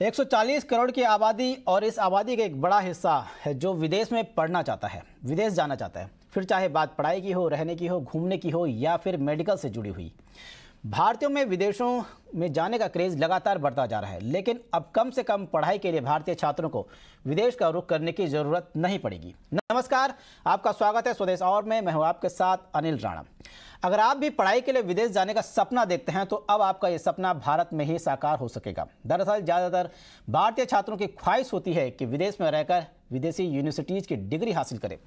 140 करोड़ की आबादी और इस आबादी का एक बड़ा हिस्सा है जो विदेश में पढ़ना चाहता है, विदेश जाना चाहता है। फिर चाहे बात पढ़ाई की हो, रहने की हो, घूमने की हो या फिर मेडिकल से जुड़ी हुई। भारतीयों में विदेशों में जाने का क्रेज लगातार बढ़ता जा रहा है, लेकिन अब कम से कम पढ़ाई के लिए भारतीय छात्रों को विदेश का रुख करने की जरूरत नहीं पड़ेगी। नमस्कार, आपका स्वागत है स्वदेश और में। मैं हूं आपके साथ अनिल राणा। अगर आप भी पढ़ाई के लिए विदेश जाने का सपना देखते हैं तो अब आपका ये सपना भारत में ही साकार हो सकेगा। दरअसल ज़्यादातर भारतीय छात्रों की ख्वाहिश होती है कि विदेश में रहकर विदेशी यूनिवर्सिटीज़ की डिग्री हासिल करें,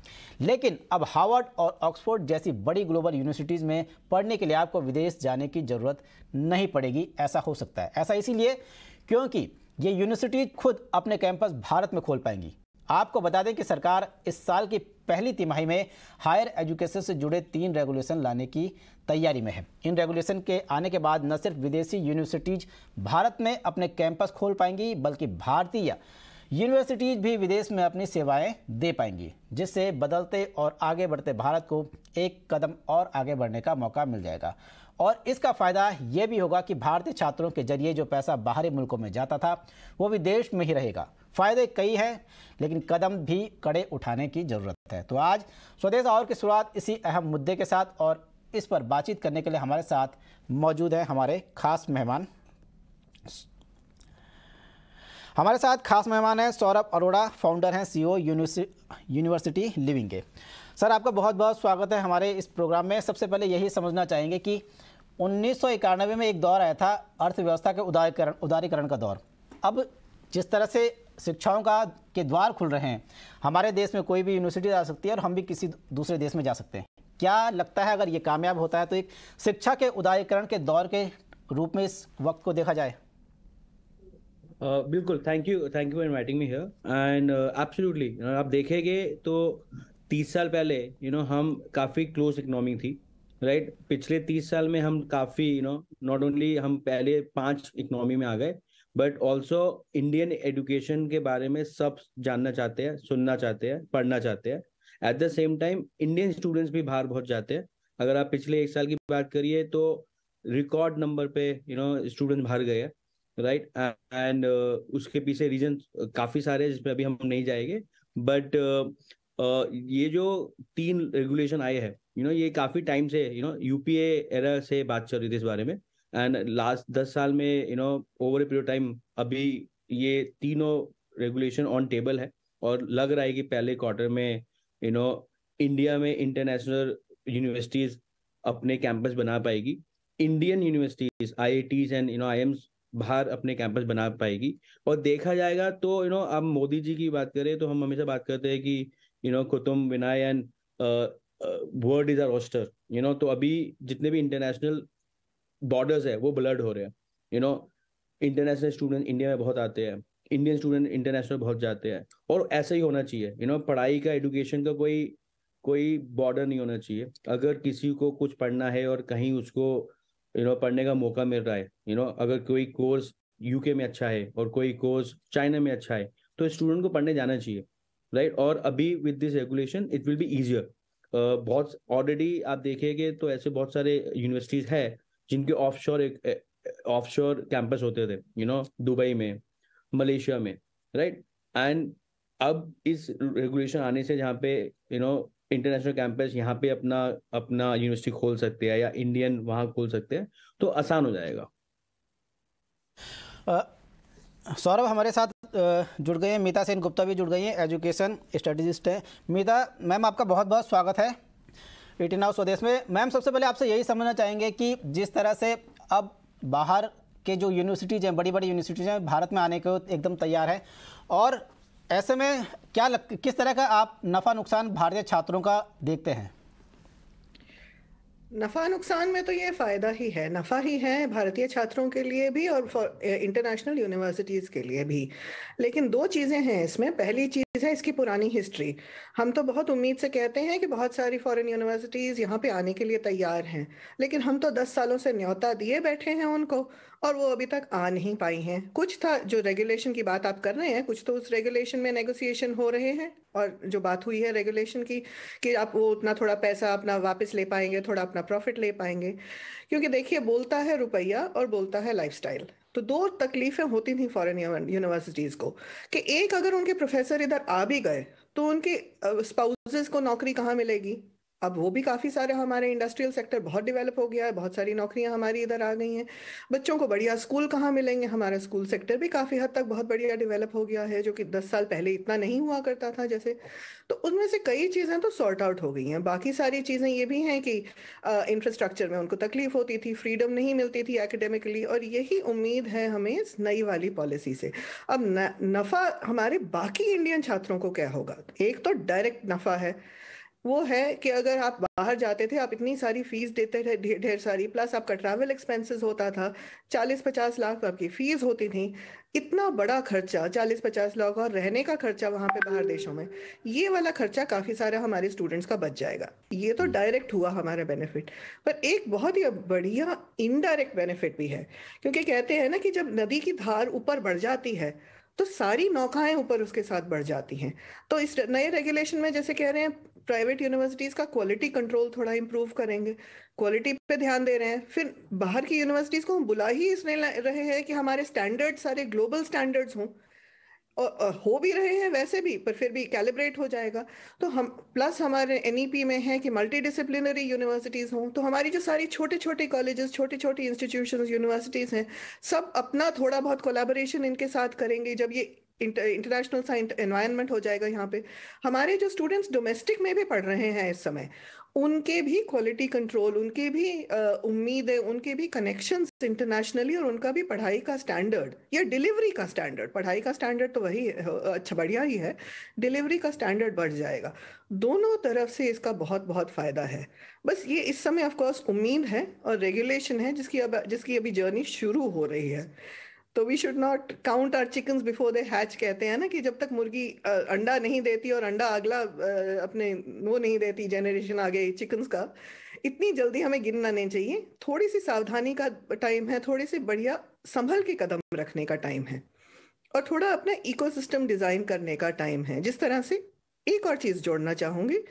लेकिन अब हार्वर्ड और ऑक्सफोर्ड जैसी बड़ी ग्लोबल यूनिवर्सिटीज़ में पढ़ने के लिए आपको विदेश जाने की ज़रूरत नहीं पड़ेगी। ऐसा हो सकता है, ऐसा इसीलिए क्योंकि ये यूनिवर्सिटीज़ खुद अपने कैंपस भारत में खोल पाएंगी। आपको बता दें कि सरकार इस साल की पहली तिमाही में हायर एजुकेशन से जुड़े 3 रेगुलेशन लाने की तैयारी में है। इन रेगुलेशन के आने के बाद न सिर्फ विदेशी यूनिवर्सिटीज भारत में अपने कैंपस खोल पाएंगी, बल्कि भारतीय यूनिवर्सिटीज भी विदेश में अपनी सेवाएं दे पाएंगी, जिससे बदलते और आगे बढ़ते भारत को एक कदम और आगे बढ़ने का मौका मिल जाएगा। और इसका फ़ायदा ये भी होगा कि भारतीय छात्रों के जरिए जो पैसा बाहरी मुल्कों में जाता था वो विदेश में ही रहेगा। फ़ायदे कई हैं, लेकिन कदम भी कड़े उठाने की ज़रूरत है। तो आज स्वदेश और की शुरुआत इसी अहम मुद्दे के साथ, और इस पर बातचीत करने के लिए हमारे साथ मौजूद हैं हमारे खास मेहमान। हमारे साथ खास मेहमान हैं सौरभ अरोड़ा, फाउंडर हैं सीईओ यूनिवर्सिटी लिविंग के। सर, आपका बहुत बहुत स्वागत है हमारे इस प्रोग्राम में। सबसे पहले यही समझना चाहेंगे कि 1991 में एक दौर आया था अर्थव्यवस्था के उदारीकरण का दौर। अब जिस तरह से शिक्षाओं के द्वार खुल रहे हैं, हमारे देश में कोई भी यूनिवर्सिटी जा सकती है और हम भी किसी दूसरे देश में जा सकते हैं। क्या लगता है अगर ये कामयाब होता है तो एक शिक्षा के उदारीकरण के दौर के रूप में इस वक्त को देखा जाए? बिल्कुल, thank you for inviting me here and absolutely. आप देखेंगे तो 30 साल पहले हम काफ़ी क्लोज इकोनॉमी थी, राइट। पिछले 30 साल में हम काफ़ी नॉट ओनली हम पहले 5 इकोनॉमी में आ गए, बट ऑल्सो इंडियन एजुकेशन के बारे में सब जानना चाहते हैं, सुनना चाहते हैं, पढ़ना चाहते हैं। At the same time Indian students भी बाहर बहुत जाते हैं। अगर आप पिछले 1 साल की बात करिए तो रिकॉर्ड नंबर पे स्टूडेंट्स बाहर गए हैं, राइट। एंड उसके पीछे रीजन काफ़ी सारे हैं जिस पे अभी हम नहीं जाएंगे, बट ये जो 3 रेगुलेशन आए हैं ये काफ़ी टाइम से यूपीए एरा से बात चल रही थी इस बारे में। एंड लास्ट 10 साल में ओवर ए पीरियड टाइम अभी ये तीनों रेगुलेशन ऑन टेबल है, और लग रहा है कि पहले क्वार्टर में इंडिया में इंटरनेशनल यूनिवर्सिटीज अपने कैंपस बना पाएगी। Indian universities, IITs and IIMs बाहर अपने कैंपस बना पाएगी। और देखा जाएगा तो अब मोदी जी की बात करें तो हम हमेशा बात करते हैं कि कुतुब विनय and world is our oyster. तो अभी जितने भी इंटरनेशनल बॉर्डर्स है वो ब्लर्ड हो रहे हैं। इंटरनेशनल स्टूडेंट इंडिया में बहुत आते हैं, इंडियन स्टूडेंट इंटरनेशनल बहुत जाते हैं, और ऐसा ही होना चाहिए। पढ़ाई का, एजुकेशन का कोई बॉर्डर नहीं होना चाहिए। अगर किसी को कुछ पढ़ना है और कहीं उसको पढ़ने का मौका मिल रहा है, अगर कोई कोर्स यूके में अच्छा है और कोई कोर्स चाइना में अच्छा है, तो स्टूडेंट को पढ़ने जाना चाहिए, राइट। और अभी with this regulation it will be easier. बहुत ऑलरेडी आप देखेंगे तो ऐसे बहुत सारे यूनिवर्सिटीज है जिनके ऑफशोर कैंपस होते थे, दुबई में, मलेशिया में, राइट। एंड अब इस रेगुलेशन आने से जहाँ पे इंटरनेशनल कैंपस यहाँ पे अपना यूनिवर्सिटी खोल सकते हैं या इंडियन वहाँ खोल सकते हैं, तो आसान हो जाएगा। सौरभ, हमारे साथ जुड़ गए हैं मीता सेन गुप्ता भी जुड़ गई हैं, एजुकेशन स्ट्रेटेजिस्ट हैं। मीता मैम, आपका बहुत बहुत स्वागत है 18 नाउ स्वदेश में। मैम, सबसे पहले आपसे यही समझना चाहेंगे कि जिस तरह से अब बाहर के जो यूनिवर्सिटीज़ हैं, बड़ी बड़ी यूनिवर्सिटीज़ हैं, भारत में आने को एकदम तैयार है, और ऐसे में किस तरह का आप नफ़ा नुकसान भारतीय छात्रों का देखते हैं? नफ़ा नुकसान में तो ये फ़ायदा ही है, नफ़ा ही है भारतीय छात्रों के लिए भी और इंटरनेशनल यूनिवर्सिटीज़ के लिए भी। लेकिन 2 चीज़ें हैं इसमें। पहली चीज़ है इसकी पुरानी हिस्ट्री। हम तो बहुत उम्मीद से कहते हैं कि बहुत सारी फॉरेन यूनिवर्सिटीज़ यहाँ पे आने के लिए तैयार हैं, लेकिन हम तो 10 सालों से न्योता दिए बैठे हैं उनको, और वो अभी तक आ नहीं पाई हैं। कुछ था जो रेगुलेशन की बात आप कर रहे हैं, कुछ तो उस रेगुलेशन में नेगोशिएशन हो रहे हैं, और जो बात हुई है रेगुलेशन की कि आप वो उतना थोड़ा पैसा अपना वापस ले पाएंगे, थोड़ा अपना प्रॉफिट ले पाएंगे। क्योंकि देखिए, बोलता है रुपया और बोलता है लाइफस्टाइल। तो दो तकलीफें होती थी फॉरेन यूनिवर्सिटीज को कि एक, अगर उनके प्रोफेसर इधर आ भी गए तो उनके स्पाउसेस को नौकरी कहाँ मिलेगी। अब वो भी काफी सारे, हमारे इंडस्ट्रियल सेक्टर बहुत डेवलप हो गया है, बहुत सारी नौकरियां हमारी इधर आ गई हैं। बच्चों को बढ़िया स्कूल कहाँ मिलेंगे, हमारा स्कूल सेक्टर भी काफी हद तक बहुत बढ़िया डेवलप हो गया है, जो कि 10 साल पहले इतना नहीं हुआ करता था जैसे। तो उनमें से कई चीजें तो सॉर्ट आउट हो गई हैं। बाकी सारी चीजें ये भी हैं कि इंफ्रास्ट्रक्चर में उनको तकलीफ होती थी, फ्रीडम नहीं मिलती थी एकेडमिकली, और यही उम्मीद है हमें इस नई वाली पॉलिसी से। अब नफा हमारे बाकी इंडियन छात्रों को क्या होगा। एक तो डायरेक्ट नफा है, वो है कि अगर आप बाहर जाते थे, आप इतनी सारी फीस देते थे, ढेर सारी, प्लस आपका ट्रैवल एक्सपेंसेस होता था, 40-50 लाख आपकी फीस होती थी। इतना बड़ा खर्चा, 40-50 लाख, और रहने का खर्चा वहां पे बाहर देशों में, ये वाला खर्चा काफी सारा हमारे स्टूडेंट्स का बच जाएगा। ये तो डायरेक्ट हुआ हमारा बेनिफिट, पर एक बहुत ही बढ़िया इनडायरेक्ट बेनिफिट भी है, क्योंकि कहते हैं ना कि जब नदी की धार ऊपर बढ़ जाती है तो सारी नौकाएं ऊपर उसके साथ बढ़ जाती हैं। तो इस नए रेगुलेशन में जैसे कह रहे हैं, प्राइवेट यूनिवर्सिटीज का क्वालिटी कंट्रोल थोड़ा इंप्रूव करेंगे, क्वालिटी पे ध्यान दे रहे हैं। फिर बाहर की यूनिवर्सिटीज को हम बुला ही इसलिए रहे हैं कि हमारे स्टैंडर्ड सारे ग्लोबल स्टैंडर्ड्स हों, और हो भी रहे हैं वैसे भी, पर फिर भी कैलिब्रेट हो जाएगा। तो हम प्लस हमारे एनईपी में है कि मल्टी डिसिप्लिनरी यूनिवर्सिटीज हों, तो हमारी जो सारी छोटे छोटे कॉलेजेस, छोटी छोटी इंस्टीट्यूशंस, यूनिवर्सिटीज हैं, सब अपना थोड़ा बहुत कोलैबोरेशन इनके साथ करेंगे। जब ये इंटरनेशनल सा एनवायरनमेंट हो जाएगा यहाँ पे, हमारे जो स्टूडेंट्स डोमेस्टिक में भी पढ़ रहे हैं इस समय, उनके भी क्वालिटी कंट्रोल, उनके भी उम्मीद है, उनके भी कनेक्शंस इंटरनेशनली, और उनका भी पढ़ाई का स्टैंडर्ड या डिलीवरी का स्टैंडर्ड, पढ़ाई का स्टैंडर्ड तो वही अच्छा बढ़िया ही है, डिलीवरी का स्टैंडर्ड बढ़ जाएगा। दोनों तरफ से इसका बहुत बहुत फायदा है। बस ये इस समय ऑफ कोर्स उम्मीद है और रेगुलेशन है, जिसकी अभी जर्नी शुरू हो रही है। तो we should not count our chickens before they hatch, कहते हैं ना, कि जब तक मुर्गी अंडा नहीं देती और अंडा अगला अपने वो नहीं देती, जनरेशन आगे चिकन्स का, इतनी जल्दी हमें गिनना नहीं चाहिए। थोड़ी सी सावधानी का टाइम है, थोड़ी सी बढ़िया संभल के कदम रखने का टाइम है, और थोड़ा अपना इकोसिस्टम डिजाइन करने का टाइम है। जिस तरह से, एक और चीज जोड़ना चाहूंगी,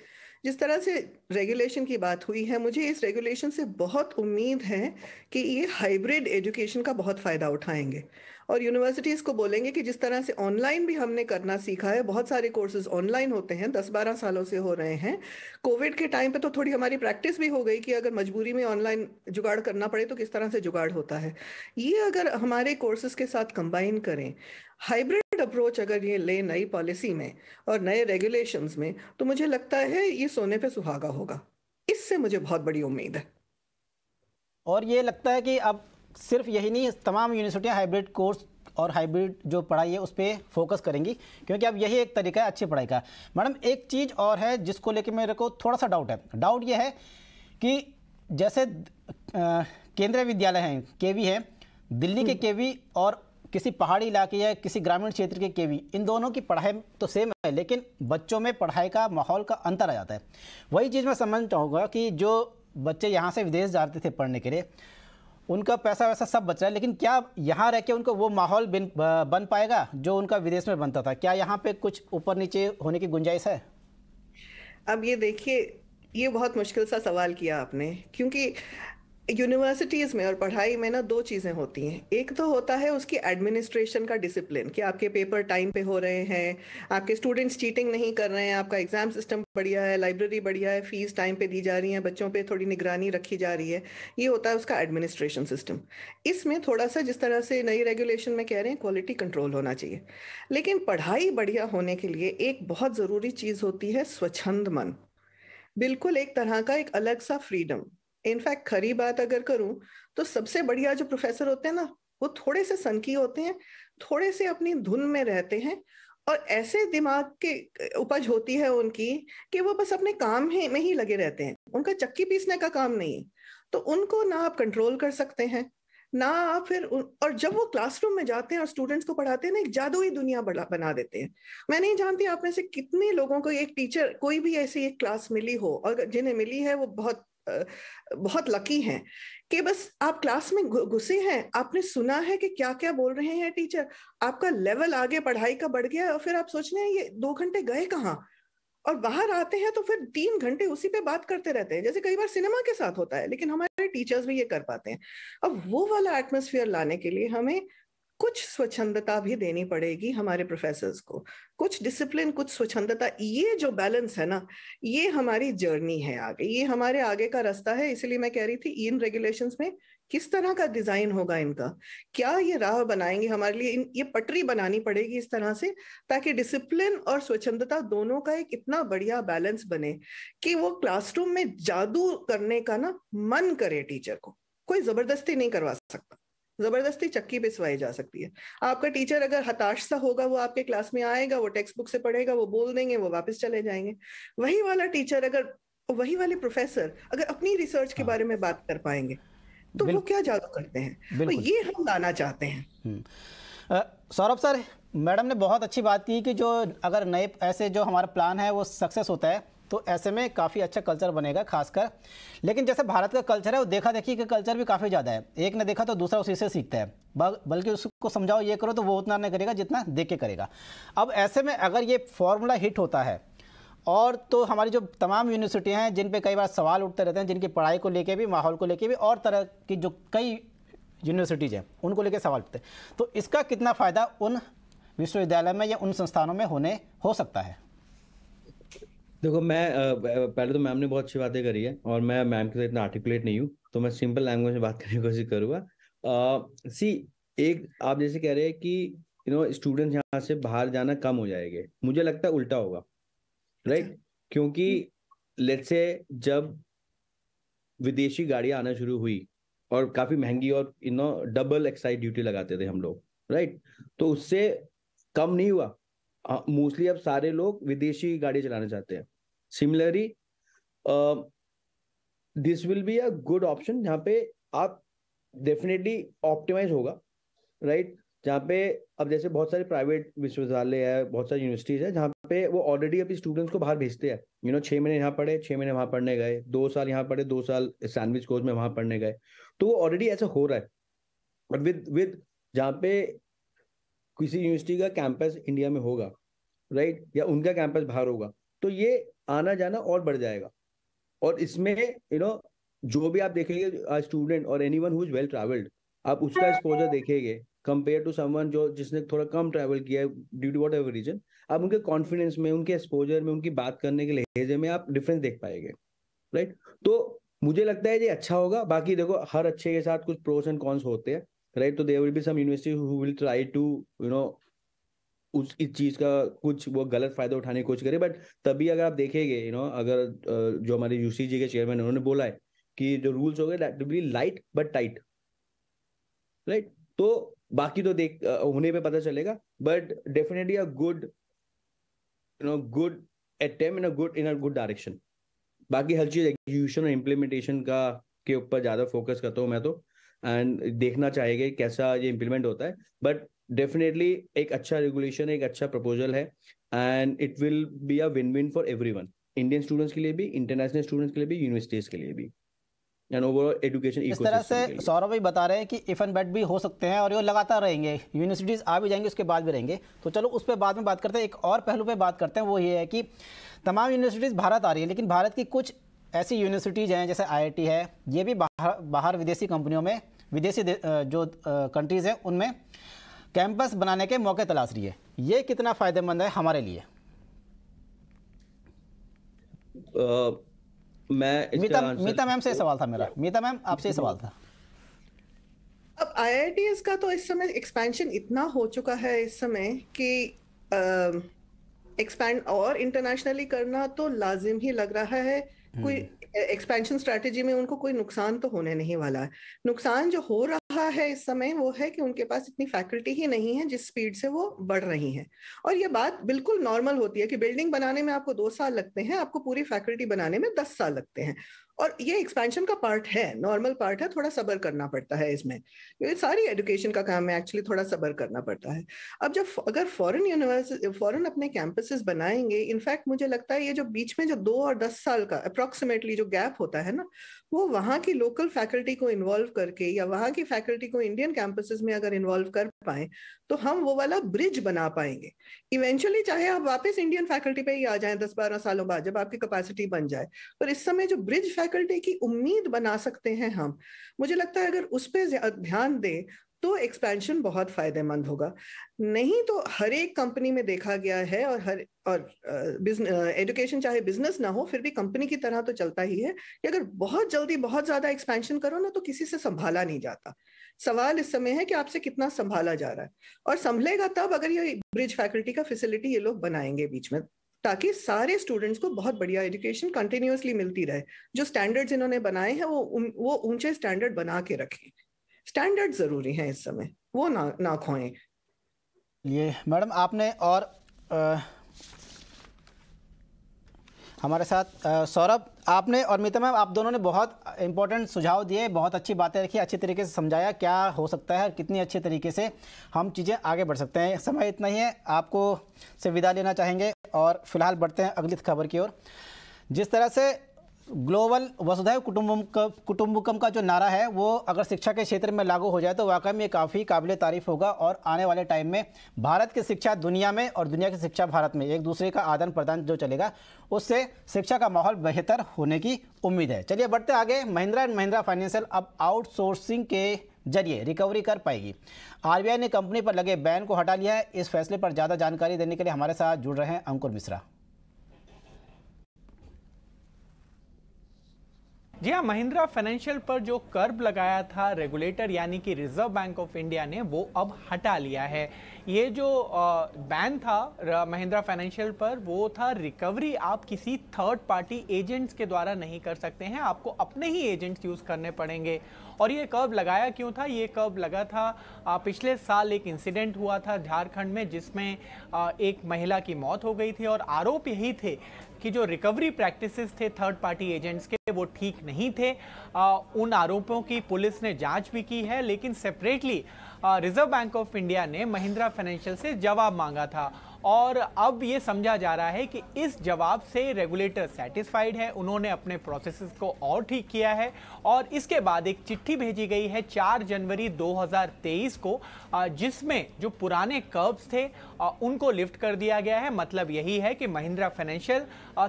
जिस तरह से रेगुलेशन की बात हुई है, मुझे इस रेगुलेशन से बहुत उम्मीद है कि ये हाइब्रिड एजुकेशन का बहुत फायदा उठाएंगे, और यूनिवर्सिटीज को बोलेंगे कि जिस तरह से ऑनलाइन भी हमने करना सीखा है, बहुत सारे कोर्सेज ऑनलाइन होते हैं, 10-12 सालों से हो रहे हैं। कोविड के टाइम पे तो थोड़ी हमारी प्रैक्टिस भी हो गई कि अगर मजबूरी में ऑनलाइन जुगाड़ करना पड़े तो किस तरह से जुगाड़ होता है। ये अगर हमारे कोर्सेज के साथ कंबाइन करें, हाइब्रिड अप्रोच अगर ये ले नई पॉलिसी में और नए रेगुलेशंस में, तो मुझे लगता है ये सोने पे सुहागा होगा। इससे मुझे बहुत बड़ी उम्मीद है। और ये लगता है कि अब सिर्फ यही नहीं, तमाम यूनिवर्सिटियां हाइब्रिड कोर्स और हाइब्रिड जो पढ़ाई है उस पर फोकस करेंगी, क्योंकि अब यही एक तरीका है अच्छी पढ़ाई का। मैडम, एक चीज़ और है जिसको लेकर मेरे को थोड़ा सा डाउट है। डाउट ये है कि जैसे केंद्रीय विद्यालय हैं, केवी है, दिल्ली के केवी और किसी पहाड़ी इलाके या किसी ग्रामीण क्षेत्र के केवी, इन दोनों की पढ़ाई तो सेम है, लेकिन बच्चों में पढ़ाई का माहौल का अंतर आ जाता है। वही चीज़ मैं समझना चाहूँगा कि जो बच्चे यहाँ से विदेश जाते थे पढ़ने के लिए, उनका पैसा वैसा सब बच रहा है, लेकिन क्या यहाँ रह के उनको वो माहौल बन पाएगा जो उनका विदेश में बनता था? क्या यहाँ पे कुछ ऊपर नीचे होने की गुंजाइश है? अब ये देखिए, ये बहुत मुश्किल सा सवाल किया आपने, क्योंकि यूनिवर्सिटीज में और पढ़ाई में ना दो चीजें होती हैं। एक तो होता है उसकी एडमिनिस्ट्रेशन का डिसिप्लिन, कि आपके पेपर टाइम पे हो रहे हैं, आपके स्टूडेंट्स चीटिंग नहीं कर रहे हैं, आपका एग्जाम सिस्टम बढ़िया है, लाइब्रेरी बढ़िया है, फीस टाइम पे दी जा रही है, बच्चों पे थोड़ी निगरानी रखी जा रही है। ये होता है उसका एडमिनिस्ट्रेशन सिस्टम। इसमें थोड़ा सा, जिस तरह से नई रेगुलेशन में कह रहे हैं, क्वालिटी कंट्रोल होना चाहिए। लेकिन पढ़ाई बढ़िया होने के लिए एक बहुत जरूरी चीज होती है स्वच्छंद मन, बिल्कुल एक तरह का एक अलग सा फ्रीडम। इनफैक्ट खरी बात अगर करूं तो सबसे बढ़िया जो प्रोफेसर होते हैं ना, वो थोड़े से सनकी होते हैं, थोड़े से अपनी धुन में रहते हैं, और ऐसे दिमाग के उपज होती है उनकी कि वो बस अपने काम में ही लगे रहते हैं, उनका चक्की पीसने का काम नहीं है। तो उनको ना आप कंट्रोल कर सकते हैं, ना आप फिर और जब वो क्लासरूम में जाते हैं और स्टूडेंट्स को पढ़ाते हैं ना, एक जादुई दुनिया बना देते हैं। मैं नहीं जानती आप में से कितने लोगों को एक टीचर, कोई भी ऐसी एक क्लास मिली हो, और जिन्हें मिली है वो बहुत लकी हैं, कि बस आप क्लास में घुसे हैं, आपने सुना है कि क्या क्या बोल रहे हैं टीचर, आपका लेवल आगे पढ़ाई का बढ़ गया, और फिर आप सोच रहे हैं ये 2 घंटे गए कहाँ, और बाहर आते हैं तो फिर 3 घंटे उसी पे बात करते रहते हैं, जैसे कई बार सिनेमा के साथ होता है, लेकिन हमारे टीचर्स भी ये कर पाते हैं। अब वो वाला एटमॉस्फेयर लाने के लिए हमें कुछ स्वच्छंदता भी देनी पड़ेगी हमारे प्रोफेसर्स को, कुछ डिसिप्लिन, कुछ स्वच्छंदता। ये जो बैलेंस है ना, ये हमारी जर्नी है आगे, ये हमारे आगे का रास्ता है। इसलिए मैं कह रही थी इन रेगुलेशंस में किस तरह का डिजाइन होगा इनका, क्या ये राह बनाएंगे हमारे लिए, ये पटरी बनानी पड़ेगी इस तरह से ताकि डिसिप्लिन और स्वच्छंदता दोनों का एक इतना बढ़िया बैलेंस बने कि वो क्लासरूम में जादू करने का ना मन करे टीचर को। कोई जबरदस्ती नहीं करवा सकता, जबरदस्ती चक्की पिसवाई जा सकती है। आपका टीचर अगर हताश सा होगा, वो आपके क्लास में आएगा, वो टेक्स्ट बुक से पढ़ेगा, वो बोल देंगे, वो वापस चले जाएंगे। वही वाला टीचर अगर, वही वाले प्रोफेसर अगर अपनी रिसर्च के बारे में बात कर पाएंगे तो वो क्या जादू करते हैं, तो ये हम लाना चाहते हैं। सौरभ सर, मैडम ने बहुत अच्छी बात की कि जो अगर नए ऐसे जो हमारा प्लान है वो सक्सेस होता है तो ऐसे में काफ़ी अच्छा कल्चर बनेगा खासकर। लेकिन जैसे भारत का कल्चर है वो देखा देखी का कल्चर भी काफ़ी ज़्यादा है, एक ने देखा तो दूसरा उसी से सीखता है, बल्कि उसको समझाओ ये करो तो वो उतना नहीं करेगा जितना देख के करेगा। अब ऐसे में अगर ये फॉर्मूला हिट होता है और तो हमारी जो तमाम यूनिवर्सिटियाँ हैं जिन पे कई बार सवाल उठते रहते हैं, जिनकी पढ़ाई को लेके भी, माहौल को लेके भी, और तरह की जो कई यूनिवर्सिटीज़ हैं उनको लेके सवाल उठते हैं, तो इसका कितना फ़ायदा उन विश्वविद्यालय में या उन संस्थानों में हो सकता है? देखो, मैं पहले तो मैम ने बहुत अच्छी बातें करी है और मैं मैम के साथ इतना आर्टिकुलेट नहीं हूँ, तो मैं सिंपल लैंग्वेज में बात करने की कोशिश करूँगा। एक आप जैसे कह रहे हैं कि स्टूडेंट्स यहाँ से बाहर जाना कम हो जाएंगे, मुझे लगता है उल्टा होगा, राइट? क्योंकि लेट्स से जब विदेशी गाड़ियां आना शुरू हुई और काफी महंगी और डबल एक्साइज ड्यूटी लगाते थे हम लोग, राइट? तो उससे कम नहीं हुआ, मोस्टली अब सारे लोग विदेशी गाड़ी चलाना चाहते हैं। Similarly this will be a good option जहाँ पे आप डेफिनेटली ऑप्टिमाइज होगा, राइट? जहाँ पे अब जैसे बहुत सारे प्राइवेट विश्वविद्यालय है, बहुत सारी यूनिवर्सिटीज है जहाँ पे वो ऑलरेडी अपने स्टूडेंट्स को बाहर भेजते हैं। 6 महीने यहाँ पढ़े, 6 महीने वहां पढ़ने गए, 2 साल यहाँ पढ़े, 2 साल सैंडविच कोर्स में वहां पढ़ने गए, तो वो ऑलरेडी ऐसा हो रहा है। बट विद जहाँ पे किसी यूनिवर्सिटी का कैंपस इंडिया में होगा, राइट, या उनका कैंपस बाहर होगा, तो ये आना जाना और बढ़ जाएगा। और इसमें जो भी आप देखेंगे स्टूडेंट और anyone who is well travelled, आप उसका एक्सपोजर देखेंगे कंपेयर टू समवन जिसने थोड़ा कम ट्रैवल किया है due to whatever reason, आप उनके कॉन्फिडेंस में, उनके एक्सपोजर में, उनकी बात करने के लहजे में आप डिफरेंस देख पाएंगे, राइट? तो मुझे लगता है ये अच्छा होगा। बाकी देखो, हर अच्छे के साथ कुछ प्रोस एंड कॉन्स होते हैं, राइट? तो there will be some university who will try to इस चीज का कुछ वो गलत फायदा उठाने की कोशिश करे। बट तभी अगर आप देखेंगे अगर जो हमारे यूसीजी के चेयरमैन उन्होंने बोला है कि जो रूल्स हो गए that will be light but tight, right? तो बाकी तो देख होने पे पता चलेगा, but definitely a good good attempt in a good direction. बाकी हर चीज एग्जीक्यूशन और इम्प्लीमेंटेशन का के ऊपर ज्यादा फोकस करता हूँ मैं तो, एंड देखना चाहिए कैसा ये इम्प्लीमेंट होता है। बट डेफिनेटली एक अच्छा रेगुलेशन, एक अच्छा प्रपोजल है, and it will be a win win for everyone, Indian students के लिए भी, इंटरनेशनल स्टूडेंट्स के लिए भी, यूनिवर्सिटीज के लिए भी, एंड ओवरऑल एजुकेशन इस तरह से सौरभ भाई बता रहे हैं कि इफ एंड बेट भी हो सकते हैं और ये लगातार रहेंगे, यूनिवर्सिटीज़ आ भी जाएंगे उसके बाद भी रहेंगे। तो चलो उस पर बाद में बात करते हैं। एक और पहलू पे बात करते हैं, वो ये है कि तमाम यूनिवर्सिटीज़ भारत आ रही है, लेकिन भारत की कुछ ऐसी यूनिवर्सिटीज़ हैं जैसे IIT है, ये भी बाहर विदेशी कंपनियों में, विदेशी जो कंट्रीज़ हैं उनमें कैंपस बनाने के मौके तलाश रही है। ये कितना फ़ायदेमंद है हमारे लिए? मीता मैम से सवाल था मेरा। मीता मैम, आपसे सवाल था। अब IITs का तो इस समय एक्सपेंशन इतना हो चुका है इस समय कि एक्सपैंड और इंटरनेशनली करना तो लाजिम ही लग रहा है। कोई एक्सपेंशन स्ट्रैटेजी में उनको कोई नुकसान तो होने नहीं वाला है। नुकसान जो हो रहा है इस समय वो है कि उनके पास इतनी फैकल्टी ही नहीं है जिस स्पीड से वो बढ़ रही हैं। और ये बात बिल्कुल नॉर्मल होती है कि बिल्डिंग बनाने में आपको 2 साल लगते हैं, आपको पूरी फैकल्टी बनाने में 10 साल लगते हैं। और ये एक्सपेंशन का पार्ट है, नॉर्मल पार्ट है, थोड़ा सब्र करना पड़ता है इसमें। ये सारी एजुकेशन का काम है, एक्चुअली थोड़ा सब्र करना पड़ता है। अब जब अगर फॉरेन अपने कैंपसेस बनाएंगे, इनफैक्ट मुझे लगता है ये जो बीच में जो 2 और 10 साल का अप्रोक्सीमेटली जो गैप होता है ना, वो वहाँ की लोकल फैकल्टी को इन्वॉल्व करके या वहाँ की फैकल्टी को इंडियन कैंपसेस में अगर इन्वॉल्व कर पाए तो हम वो वाला ब्रिज बना पाएंगे इवेंचुअली। चाहे आप वापस इंडियन फैकल्टी पे ही आ जाएं 10-12 सालों बाद जब आपकी कैपेसिटी बन जाए, पर इस समय जो ब्रिज फैकल्टी की उम्मीद बना सकते हैं हम, मुझे लगता है अगर उस पर ध्यान दें तो एक्सपेंशन बहुत फायदेमंद होगा। नहीं तो हर एक कंपनी में देखा गया है, और एजुकेशन चाहे बिजनेस ना हो फिर भी कंपनी की तरह तो चलता ही है कि अगर बहुत जल्दी बहुत ज्यादा एक्सपेंशन करो ना तो किसी से संभाला नहीं जाता। सवाल इस समय है कि आपसे कितना संभाला जा रहा है, और संभलेगा तब अगर ये ब्रिज फैकल्टी का फैसिलिटी ये लोग बनाएंगे बीच में, ताकि सारे स्टूडेंट्स को बहुत बढ़िया एजुकेशन कंटिन्यूअसली मिलती रहे। जो स्टैंडर्ड्स इन्होंने बनाए हैं वो ऊंचे स्टैंडर्ड बना के रखें। स्टैंडर्ड जरूरी है इस समय, वो ना खोएं। ये मैडम आपने और हमारे साथ सौरभ आपने और मीता मैम, आप दोनों ने बहुत इंपॉर्टेंट सुझाव दिए, बहुत अच्छी बातें रखी, अच्छी तरीके से समझाया क्या हो सकता है, कितनी अच्छे तरीके से हम चीज़ें आगे बढ़ सकते हैं। समय इतना ही है, आपको से विदा लेना चाहेंगे और फिलहाल बढ़ते हैं अगली खबर की ओर। जिस तरह से ग्लोबल वसुधैव कुटुंबकम का जो नारा है वो अगर शिक्षा के क्षेत्र में लागू हो जाए तो वाकई में काफ़ी काबिल तारीफ होगा, और आने वाले टाइम में भारत की शिक्षा दुनिया में और दुनिया की शिक्षा भारत में एक दूसरे का आदान प्रदान जो चलेगा उससे शिक्षा का माहौल बेहतर होने की उम्मीद है। चलिए बढ़ते आगे। महिंद्रा एंड महिंद्रा फाइनेंशियल अब आउटसोर्सिंग के जरिए रिकवरी कर पाएगी। आरबीआई ने कंपनी पर लगे बैन को हटा लिया है। इस फैसले पर ज़्यादा जानकारी देने के लिए हमारे साथ जुड़ रहे हैं अंकुर मिश्रा। जी हाँ, महिंद्रा फाइनेंशियल पर जो कर्ब लगाया था रेगुलेटर यानी कि रिजर्व बैंक ऑफ इंडिया ने, वो अब हटा लिया है। ये जो बैन था महिंद्रा फाइनेंशियल पर वो था रिकवरी आप किसी थर्ड पार्टी एजेंट्स के द्वारा नहीं कर सकते हैं, आपको अपने ही एजेंट्स यूज करने पड़ेंगे। और ये कर्ब लगाया क्यों था? ये कर्ब लगा था पिछले साल एक इंसिडेंट हुआ था झारखंड में जिसमें एक महिला की मौत हो गई थी, और आरोप यही थे कि जो रिकवरी प्रैक्टिसेस थे थर्ड पार्टी एजेंट्स के वो ठीक नहीं थे। उन आरोपों की पुलिस ने जांच भी की है, लेकिन separately reserve bank of India ने महिंद्रा फाइनेंशियल से जवाब मांगा था, और अब ये समझा जा रहा है कि इस जवाब से रेगुलेटर सेटिस्फाइड है, उन्होंने अपने प्रोसेसेस को और ठीक किया है। और इसके बाद एक चिट्ठी भेजी गई है 4 जनवरी 2023 को, जिसमें जो पुराने कर्ब्स थे उनको लिफ्ट कर दिया गया है। मतलब यही है कि Mahindra financial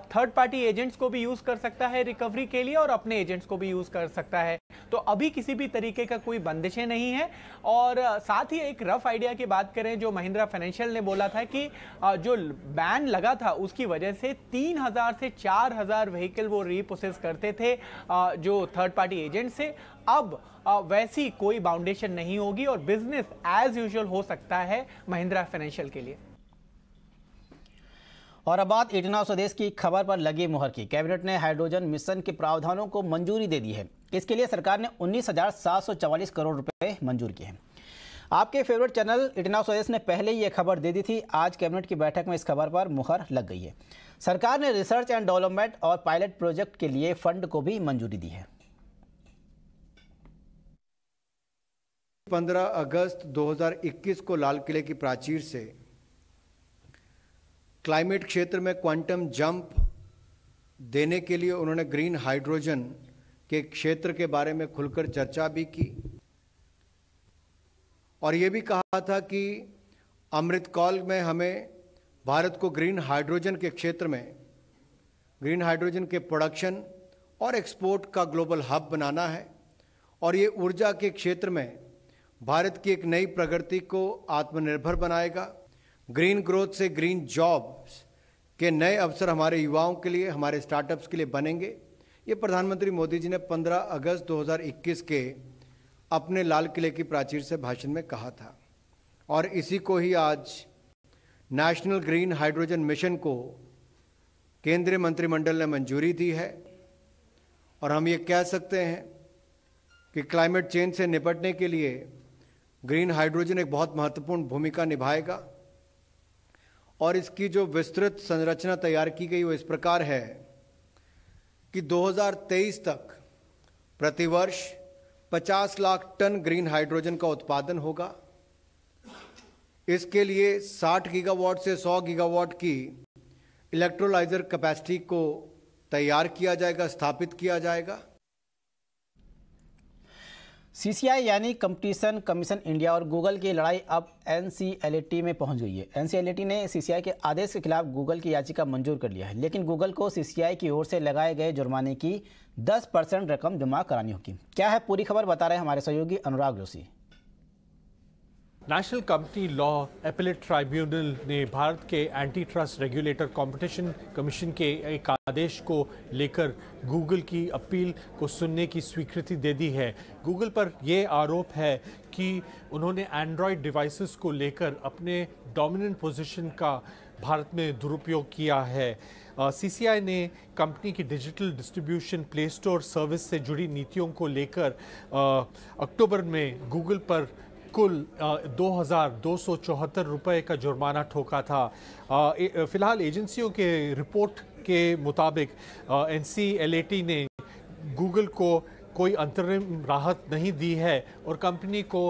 third party agents को भी यूज कर सकता है रिकवरी के लिए और अपने एजेंट्स को भी यूज कर सकता है। तो अभी किसी भी तरीके का कोई बंदिशें नहीं है। और साथ ही एक रफ आइडिया की बात करें, जो महिंद्रा फाइनेंशियल ने बोला था कि जो बैन लगा था उसकी वजह से 3000 से 4000 व्हीकल वो रीप्रोसेस करते थे जो थर्ड पार्टी एजेंट से। अब वैसी कोई बाउंडेशन नहीं होगी और बिजनेस एज यूजुअल हो सकता है महिंद्रा फाइनेंशियल के लिए। और अब बात इटना स्वदेश की खबर पर लगी मुहर की। कैबिनेट ने हाइड्रोजन मिशन के प्रावधानों को मंजूरी दे दी है। इसके लिए सरकार ने 19,744 करोड़ रुपए मंजूर किए हैं। आपके फेवरेट चैनल इटना स्वदेश ने पहले ही यह खबर दे दी थी। आज कैबिनेट की बैठक में इस खबर पर मुहर लग गई है। सरकार ने रिसर्च एंड डेवलपमेंट और पायलट प्रोजेक्ट के लिए फंड को भी मंजूरी दी है। 15 अगस्त 2021 को लाल किले की प्राचीर से क्लाइमेट क्षेत्र में क्वांटम जंप देने के लिए उन्होंने ग्रीन हाइड्रोजन के क्षेत्र के बारे में खुलकर चर्चा भी की और ये भी कहा था कि अमृतकाल में हमें भारत को ग्रीन हाइड्रोजन के क्षेत्र में ग्रीन हाइड्रोजन के प्रोडक्शन और एक्सपोर्ट का ग्लोबल हब बनाना है और ये ऊर्जा के क्षेत्र में भारत की एक नई प्रगति को आत्मनिर्भर बनाएगा। ग्रीन ग्रोथ से ग्रीन जॉब्स के नए अवसर हमारे युवाओं के लिए, हमारे स्टार्टअप्स के लिए बनेंगे। ये प्रधानमंत्री मोदी जी ने 15 अगस्त 2021 के अपने लाल किले की प्राचीर से भाषण में कहा था और इसी को ही आज नेशनल ग्रीन हाइड्रोजन मिशन को केंद्रीय मंत्रिमंडल ने मंजूरी दी है। और हम ये कह सकते हैं कि क्लाइमेट चेंज से निपटने के लिए ग्रीन हाइड्रोजन एक बहुत महत्वपूर्ण भूमिका निभाएगा और इसकी जो विस्तृत संरचना तैयार की गई वो इस प्रकार है कि 2023 तक प्रतिवर्ष 50 लाख टन ग्रीन हाइड्रोजन का उत्पादन होगा। इसके लिए 60 गीगावाट से 100 गीगावाट की इलेक्ट्रोलाइजर कैपेसिटी को तैयार किया जाएगा, स्थापित किया जाएगा। सीसीआई यानी कंपटीशन कमीशन इंडिया और गूगल की लड़ाई अब एनसीएलटी में पहुंच गई है। एनसीएलटी ने सीसीआई के आदेश के खिलाफ गूगल की याचिका मंजूर कर लिया है, लेकिन गूगल को सीसीआई की ओर से लगाए गए जुर्माने की 10% रकम जमा करानी होगी। क्या है पूरी खबर, बता रहे हैं हमारे सहयोगी Anurag Joshi. National company law appellate tribunal ने भारत के anti trust regulator competition commission के एक आदेश को लेकर गूगल की अपील को सुनने की स्वीकृति दे दी है। गूगल पर यह आरोप है कि उन्होंने एंड्रॉयड डिवाइसेस को लेकर अपने डोमिनेंट पोजीशन का भारत में दुरुपयोग किया है। सीसीआई ने कंपनी की digital distribution play store service से जुड़ी नीतियों को लेकर अक्टूबर में गूगल पर कुल 2,274 रुपये का जुर्माना ठोका था। फिलहाल एजेंसियों के रिपोर्ट के मुताबिक एनसीएलटी ने गूगल को कोई अंतरिम राहत नहीं दी है और कंपनी को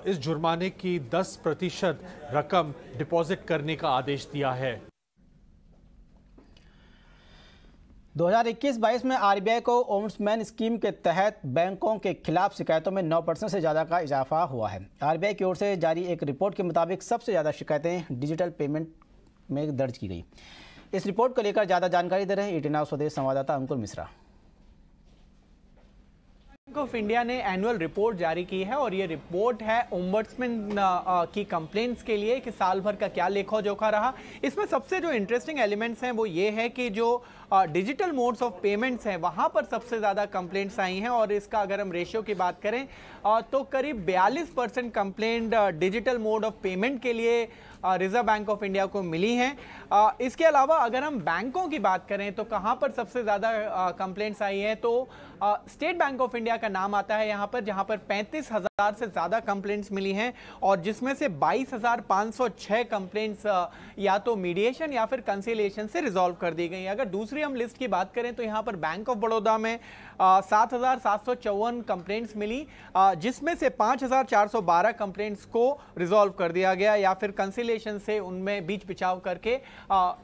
इस जुर्माने की 10% रकम डिपॉजिट करने का आदेश दिया है। 2021-22 में आरबीआई को ओम्बड्समैन स्कीम के तहत बैंकों के खिलाफ शिकायतों में 9% से ज़्यादा का इजाफा हुआ है। आरबीआई की ओर से जारी एक रिपोर्ट के मुताबिक सबसे ज़्यादा शिकायतें डिजिटल पेमेंट में दर्ज की गई। इस रिपोर्ट को लेकर ज़्यादा जानकारी दे रहे हैं ईटीनाव स्वदेश संवाददाता अंकुर मिश्रा। बैंक ऑफ इंडिया ने एनुअल रिपोर्ट जारी की है और ये रिपोर्ट है ओम्बड्समैन की कंप्लेंट्स के लिए कि साल भर का क्या लेखा जोखा रहा। इसमें सबसे जो इंटरेस्टिंग एलिमेंट्स हैं वो ये है कि जो डिजिटल मोड्स ऑफ पेमेंट्स हैं वहाँ पर सबसे ज़्यादा कंप्लेंट्स आई हैं और इसका अगर हम रेशियो की बात करें तो करीब 42% complaint digital mode of payment के लिए रिजर्व बैंक ऑफ इंडिया को मिली हैं। इसके अलावा अगर हम बैंकों की बात करें तो कहां पर सबसे ज़्यादा कंप्लेंट्स आई हैं तो स्टेट बैंक ऑफ इंडिया का नाम आता है यहां पर, जहां पर 35,000 से ज़्यादा कंप्लेंट्स मिली हैं और जिसमें से 22,506 कंप्लेंट्स या तो मीडिएशन या फिर कंसिलिएशन से रिजॉल्व कर दी गई। अगर दूसरी हम लिस्ट की बात करें तो यहां पर बैंक ऑफ बड़ौदा में 7,754 कंप्लेंट्स मिली, जिसमें से 5,412 कंप्लेंट्स को रिजॉल्व कर दिया गया या फिर कंसिलिएशन से उनमें बीच बिचाव करके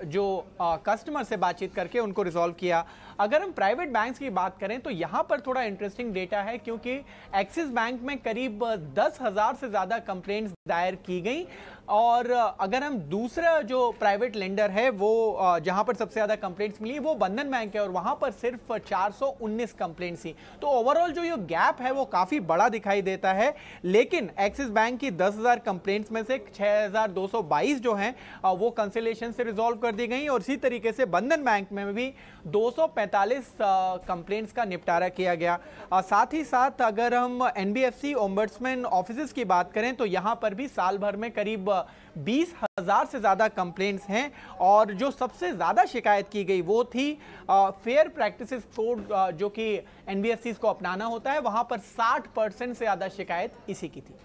जो कस्टमर से बातचीत करके उनको रिजॉल्व किया। अगर हम प्राइवेट बैंक्स की बात करें तो यहां पर थोड़ा इंटरेस्टिंग डेटा है क्योंकि एक्सिस बैंक में करीब 10,000 से ज़्यादा कंप्लेंट्स दायर की गई और अगर हम दूसरा जो प्राइवेट लेंडर है वो जहां पर सबसे ज़्यादा कंप्लेंट्स मिली वो बंधन बैंक है और वहां पर सिर्फ 419 कंप्लेंट्स थी। तो ओवरऑल जो ये गैप है वो काफ़ी बड़ा दिखाई देता है, लेकिन एक्सिस बैंक की 10,000 कंप्लेंट्स में से 6,222 जो हैं वो कंसिलेशन से रिजॉल्व कर दी गई और इसी तरीके से बंधन बैंक में भी 245 कंप्लेंट्स का निपटारा किया गया। साथ ही साथ अगर हम एनबीएफसी ओम्बड्समैन ऑफिसेज की बात करें तो यहाँ पर भी साल भर में करीब 20,000 से ज़्यादा कंप्लेंट्स हैं और जो सबसे ज़्यादा शिकायत की गई वो थी फेयर प्रैक्टिसेस कोड जो कि एनबीएफसीज को अपनाना होता है, वहाँ पर 60% से ज़्यादा शिकायत इसी की थी।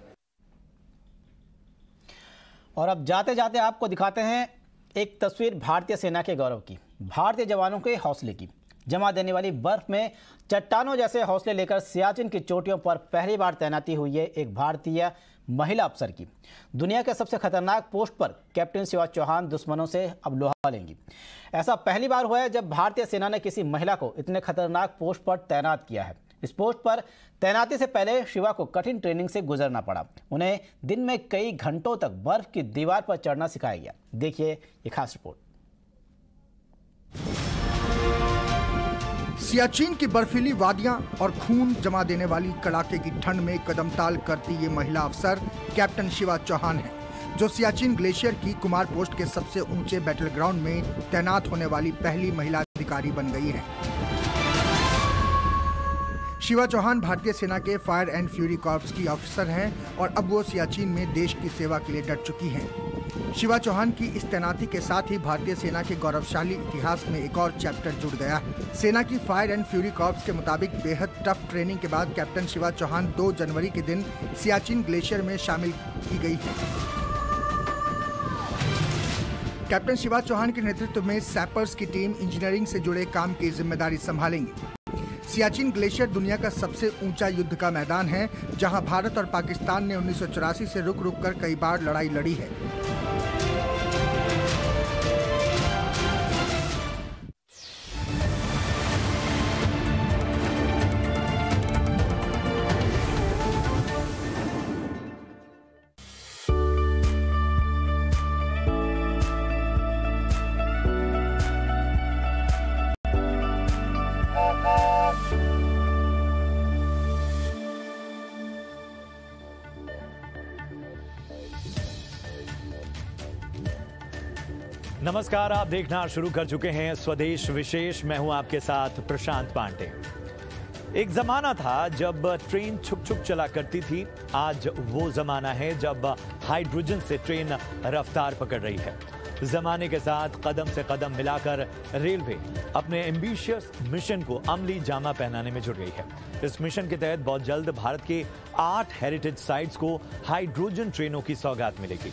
और अब जाते जाते आपको दिखाते हैं एक तस्वीर भारतीय सेना के गौरव की, भारतीय जवानों के हौसले की। जमा देने वाली बर्फ में चट्टानों जैसे हौसले लेकर सियाचिन की चोटियों पर पहली बार तैनाती हुई है एक भारतीय महिला अफसर की। दुनिया के सबसे खतरनाक पोस्ट पर कैप्टन शिवा चौहान दुश्मनों से अब लोहा लेंगी। ऐसा पहली बार हुआ है जब भारतीय सेना ने किसी महिला को इतने खतरनाक पोस्ट पर तैनात किया है। इस पोस्ट पर तैनाती से पहले शिवा को कठिन ट्रेनिंग से गुजरना पड़ा। उन्हें दिन में कई घंटों तक बर्फ की दीवार पर चढ़ना सिखाया गया। देखिए ये खास रिपोर्ट। सियाचिन की बर्फीली वादियां और खून जमा देने वाली कड़ाके की ठंड में कदमताल करती ये महिला अफसर कैप्टन शिवा चौहान है, जो सियाचिन ग्लेशियर की कुमार पोस्ट के सबसे ऊंचे बैटल ग्राउंड में तैनात होने वाली पहली महिला अधिकारी बन गई है। शिवा चौहान भारतीय सेना के फायर एंड फ्यूरी कॉर्प्स की ऑफिसर हैं और अब वो सियाचिन में देश की सेवा के लिए डट चुकी हैं। शिवा चौहान की इस तैनाती के साथ ही भारतीय सेना के गौरवशाली इतिहास में एक और चैप्टर जुड़ गया है। सेना की फायर एंड फ्यूरी कॉर्प्स के मुताबिक बेहद टफ ट्रेनिंग के बाद कैप्टन शिवा चौहान 2 जनवरी के दिन सियाचिन ग्लेशियर में शामिल की गई है। कैप्टन शिवा चौहान के नेतृत्व में सैपर्स की टीम इंजीनियरिंग से जुड़े काम की जिम्मेदारी संभालेंगी। सियाचिन ग्लेशियर दुनिया का सबसे ऊंचा युद्ध का मैदान है, जहां भारत और पाकिस्तान ने 1984 से रुक रुक कर कई बार लड़ाई लड़ी है। नमस्कार, आप देखना शुरू कर चुके हैं स्वदेश विशेष। मैं हूं आपके साथ प्रशांत पांडे। एक जमाना था जब ट्रेन छुक छुक चला करती थी। आज वो जमाना है जब हाइड्रोजन से ट्रेन रफ्तार पकड़ रही है। जमाने के साथ कदम से कदम मिलाकर रेलवे अपने एम्बिशियस मिशन को अमली जामा पहनाने में जुट गई है। इस मिशन के तहत बहुत जल्द भारत के 8 हेरिटेज साइट्स को हाइड्रोजन ट्रेनों की सौगात मिलेगी।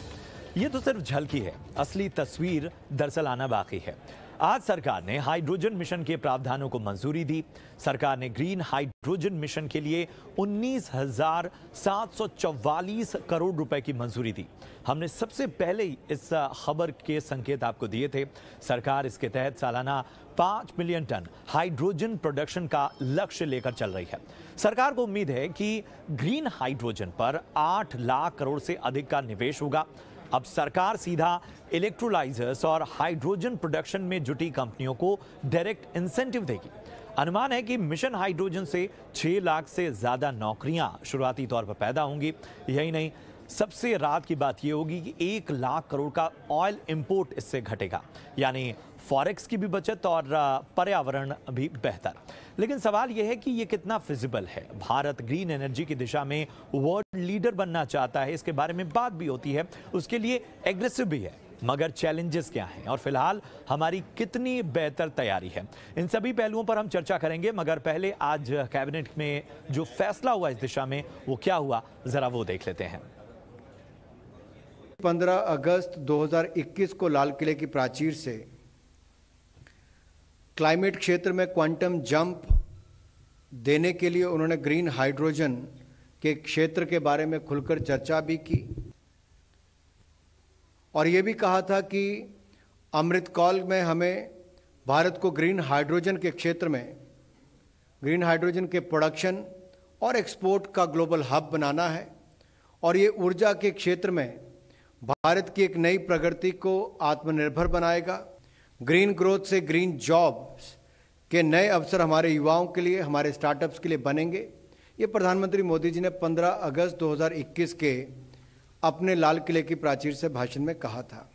ये तो सिर्फ झलकी है, असली तस्वीर दरअसल आना बाकी है। आज सरकार ने हाइड्रोजन मिशन के प्रावधानों को मंजूरी दी। सरकार ने ग्रीन हाइड्रोजन मिशन के लिए 19,744 करोड़ रुपए की मंजूरी दी। हमने सबसे पहले ही इस खबर के संकेत आपको दिए थे। सरकार इसके तहत सालाना 5 मिलियन टन हाइड्रोजन प्रोडक्शन का लक्ष्य लेकर चल रही है। सरकार को उम्मीद है कि ग्रीन हाइड्रोजन पर 8 लाख करोड़ से अधिक का निवेश होगा। अब सरकार सीधा इलेक्ट्रोलाइजर्स और हाइड्रोजन प्रोडक्शन में जुटी कंपनियों को डायरेक्ट इंसेंटिव देगी। अनुमान है कि मिशन हाइड्रोजन से 6 लाख से ज्यादा नौकरियां शुरुआती तौर पर पैदा होंगी। यही नहीं, सबसे राहत की बात यह होगी कि 1 लाख करोड़ का ऑयल इंपोर्ट इससे घटेगा, यानी फॉरेक्स की भी बचत और पर्यावरण भी बेहतर। लेकिन सवाल यह है कि यह कितना फिजिबल है। भारत ग्रीन एनर्जी की दिशा में वर्ल्ड लीडर बनना चाहता है, इसके बारे में बात भी होती है, उसके लिए एग्रेसिव भी है। मगर चैलेंजेस क्या हैं और फिलहाल हमारी कितनी बेहतर तैयारी है, इन सभी पहलुओं पर हम चर्चा करेंगे। मगर पहले आज कैबिनेट में जो फैसला हुआ इस दिशा में, वो क्या हुआ, जरा वो देख लेते हैं। 15 अगस्त 2021 को लाल किले की प्राचीर से क्लाइमेट क्षेत्र में क्वांटम जंप देने के लिए उन्होंने ग्रीन हाइड्रोजन के क्षेत्र के बारे में खुलकर चर्चा भी की और ये भी कहा था कि अमृतकाल में हमें भारत को ग्रीन हाइड्रोजन के क्षेत्र में ग्रीन हाइड्रोजन के प्रोडक्शन और एक्सपोर्ट का ग्लोबल हब बनाना है और ये ऊर्जा के क्षेत्र में भारत की एक नई प्रगति को आत्मनिर्भर बनाएगा। ग्रीन ग्रोथ से ग्रीन जॉब्स के नए अवसर हमारे युवाओं के लिए, हमारे स्टार्टअप्स के लिए बनेंगे। ये प्रधानमंत्री मोदी जी ने 15 अगस्त 2021 के अपने लाल किले की प्राचीर से भाषण में कहा था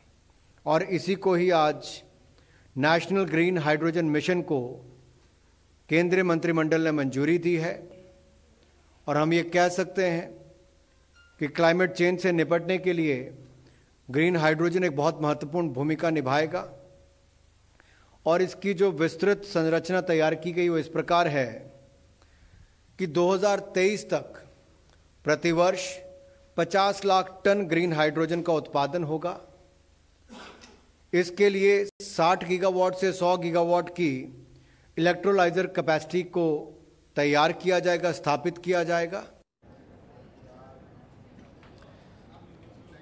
और इसी को ही आज नेशनल ग्रीन हाइड्रोजन मिशन को केंद्रीय मंत्रिमंडल ने मंजूरी दी है और हम ये कह सकते हैं कि क्लाइमेट चेंज से निपटने के लिए ग्रीन हाइड्रोजन एक बहुत महत्वपूर्ण भूमिका निभाएगा और इसकी जो विस्तृत संरचना तैयार की गई वो इस प्रकार है कि 2023 तक प्रतिवर्ष 50 लाख टन ग्रीन हाइड्रोजन का उत्पादन होगा। इसके लिए 60 गीगावाट से 100 गीगावाट की इलेक्ट्रोलाइजर कैपेसिटी को तैयार किया जाएगा, स्थापित किया जाएगा।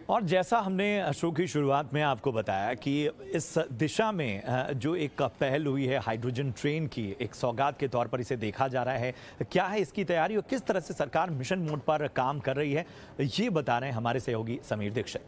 और जैसा हमने शो की शुरुआत में आपको बताया कि इस दिशा में जो एक पहल हुई है हाइड्रोजन ट्रेन की, एक सौगात के तौर पर इसे देखा जा रहा है। क्या है इसकी तैयारी और किस तरह से सरकार मिशन मोड पर काम कर रही है, ये बता रहे हैं हमारे सहयोगी समीर दीक्षित।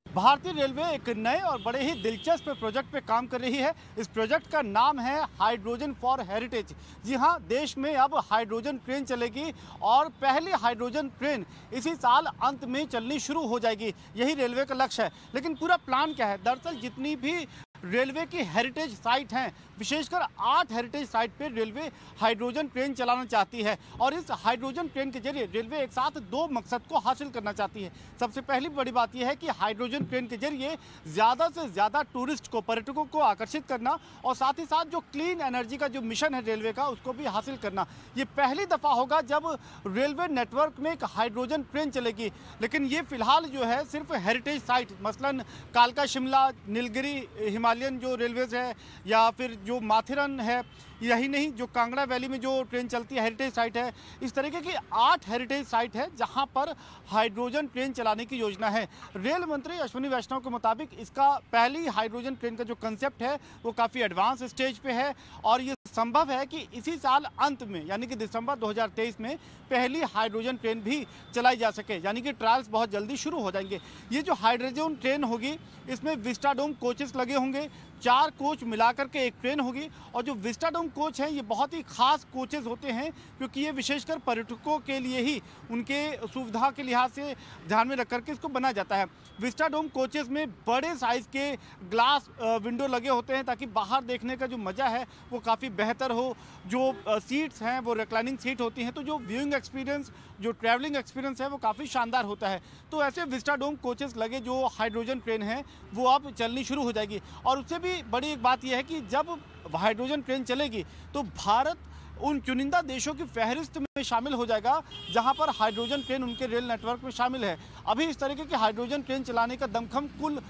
भारतीय रेलवे एक नए और बड़े ही दिलचस्प प्रोजेक्ट पे काम कर रही है। इस प्रोजेक्ट का नाम है हाइड्रोजन फॉर हेरिटेज। जी हाँ, देश में अब हाइड्रोजन ट्रेन चलेगी और पहली हाइड्रोजन ट्रेन इसी साल अंत में चलनी शुरू हो जाएगी। यही रेलवे का लक्ष्य है। लेकिन पूरा प्लान क्या है? दरअसल जितनी भी रेलवे की हेरिटेज साइट हैं, विशेषकर 8 हेरिटेज साइट पे रेलवे हाइड्रोजन ट्रेन चलाना चाहती है। और इस हाइड्रोजन ट्रेन के जरिए रेलवे एक साथ 2 मकसद को हासिल करना चाहती है। सबसे पहली बड़ी बात यह है कि हाइड्रोजन ट्रेन के जरिए ज़्यादा से ज़्यादा टूरिस्ट को, पर्यटकों को आकर्षित करना और साथ ही साथ जो क्लीन एनर्जी का जो मिशन है रेलवे का, उसको भी हासिल करना। ये पहली दफ़ा होगा जब रेलवे नेटवर्क में एक हाइड्रोजन ट्रेन चलेगी। लेकिन ये फिलहाल जो है सिर्फ हेरिटेज साइट, मसलन कालका शिमला, नीलगिरी हिमालयन जो रेलवेज है, या फिर जो माथेरन है, यही नहीं जो कांगड़ा वैली में जो ट्रेन चलती है हेरिटेज साइट है, इस तरीके की 8 हेरिटेज साइट है जहां पर हाइड्रोजन ट्रेन चलाने की योजना है। रेल मंत्री अश्विनी वैष्णव के मुताबिक इसका पहली हाइड्रोजन ट्रेन का जो कंसेप्ट है वो काफ़ी एडवांस स्टेज पे है और ये संभव है कि इसी साल अंत में यानी कि दिसंबर 2023 में पहली हाइड्रोजन ट्रेन भी चलाई जा सके, यानी कि ट्रायल्स बहुत जल्दी शुरू हो जाएंगे। ये जो हाइड्रोजन ट्रेन होगी इसमें विस्टाडोम कोचेस लगे होंगे, 4 कोच मिलाकर के एक ट्रेन होगी। और जो विस्टाडोम कोच हैं ये बहुत ही खास कोचेस होते हैं क्योंकि ये विशेषकर पर्यटकों के लिए ही उनके सुविधा के लिहाज से ध्यान में रख करके इसको बनाया जाता है। विस्टाडोम कोचेस में बड़े साइज़ के ग्लास विंडो लगे होते हैं ताकि बाहर देखने का जो मज़ा है वो काफ़ी बेहतर हो। जो सीट्स हैं वो रिक्लाइनिंग सीट होती हैं, तो जो व्यूइंग एक्सपीरियंस, जो ट्रैवलिंग एक्सपीरियंस है वो काफ़ी शानदार होता है। तो ऐसे विस्टाडोम कोचेस लगे जो हाइड्रोजन ट्रेन है वो अब चलनी शुरू हो जाएगी। और उससे भी बड़ी एक बात यह है कि जब हाइड्रोजन ट्रेन चलेगी तो भारत उन चुनिंदा देशों की फहरिस्त में शामिल हो जाएगा जहां पर हाइड्रोजन ट्रेन उनके रेल नेटवर्क में शामिल है। अभी इस तरीके की हाइड्रोजन ट्रेन चलाने का दमखम कुल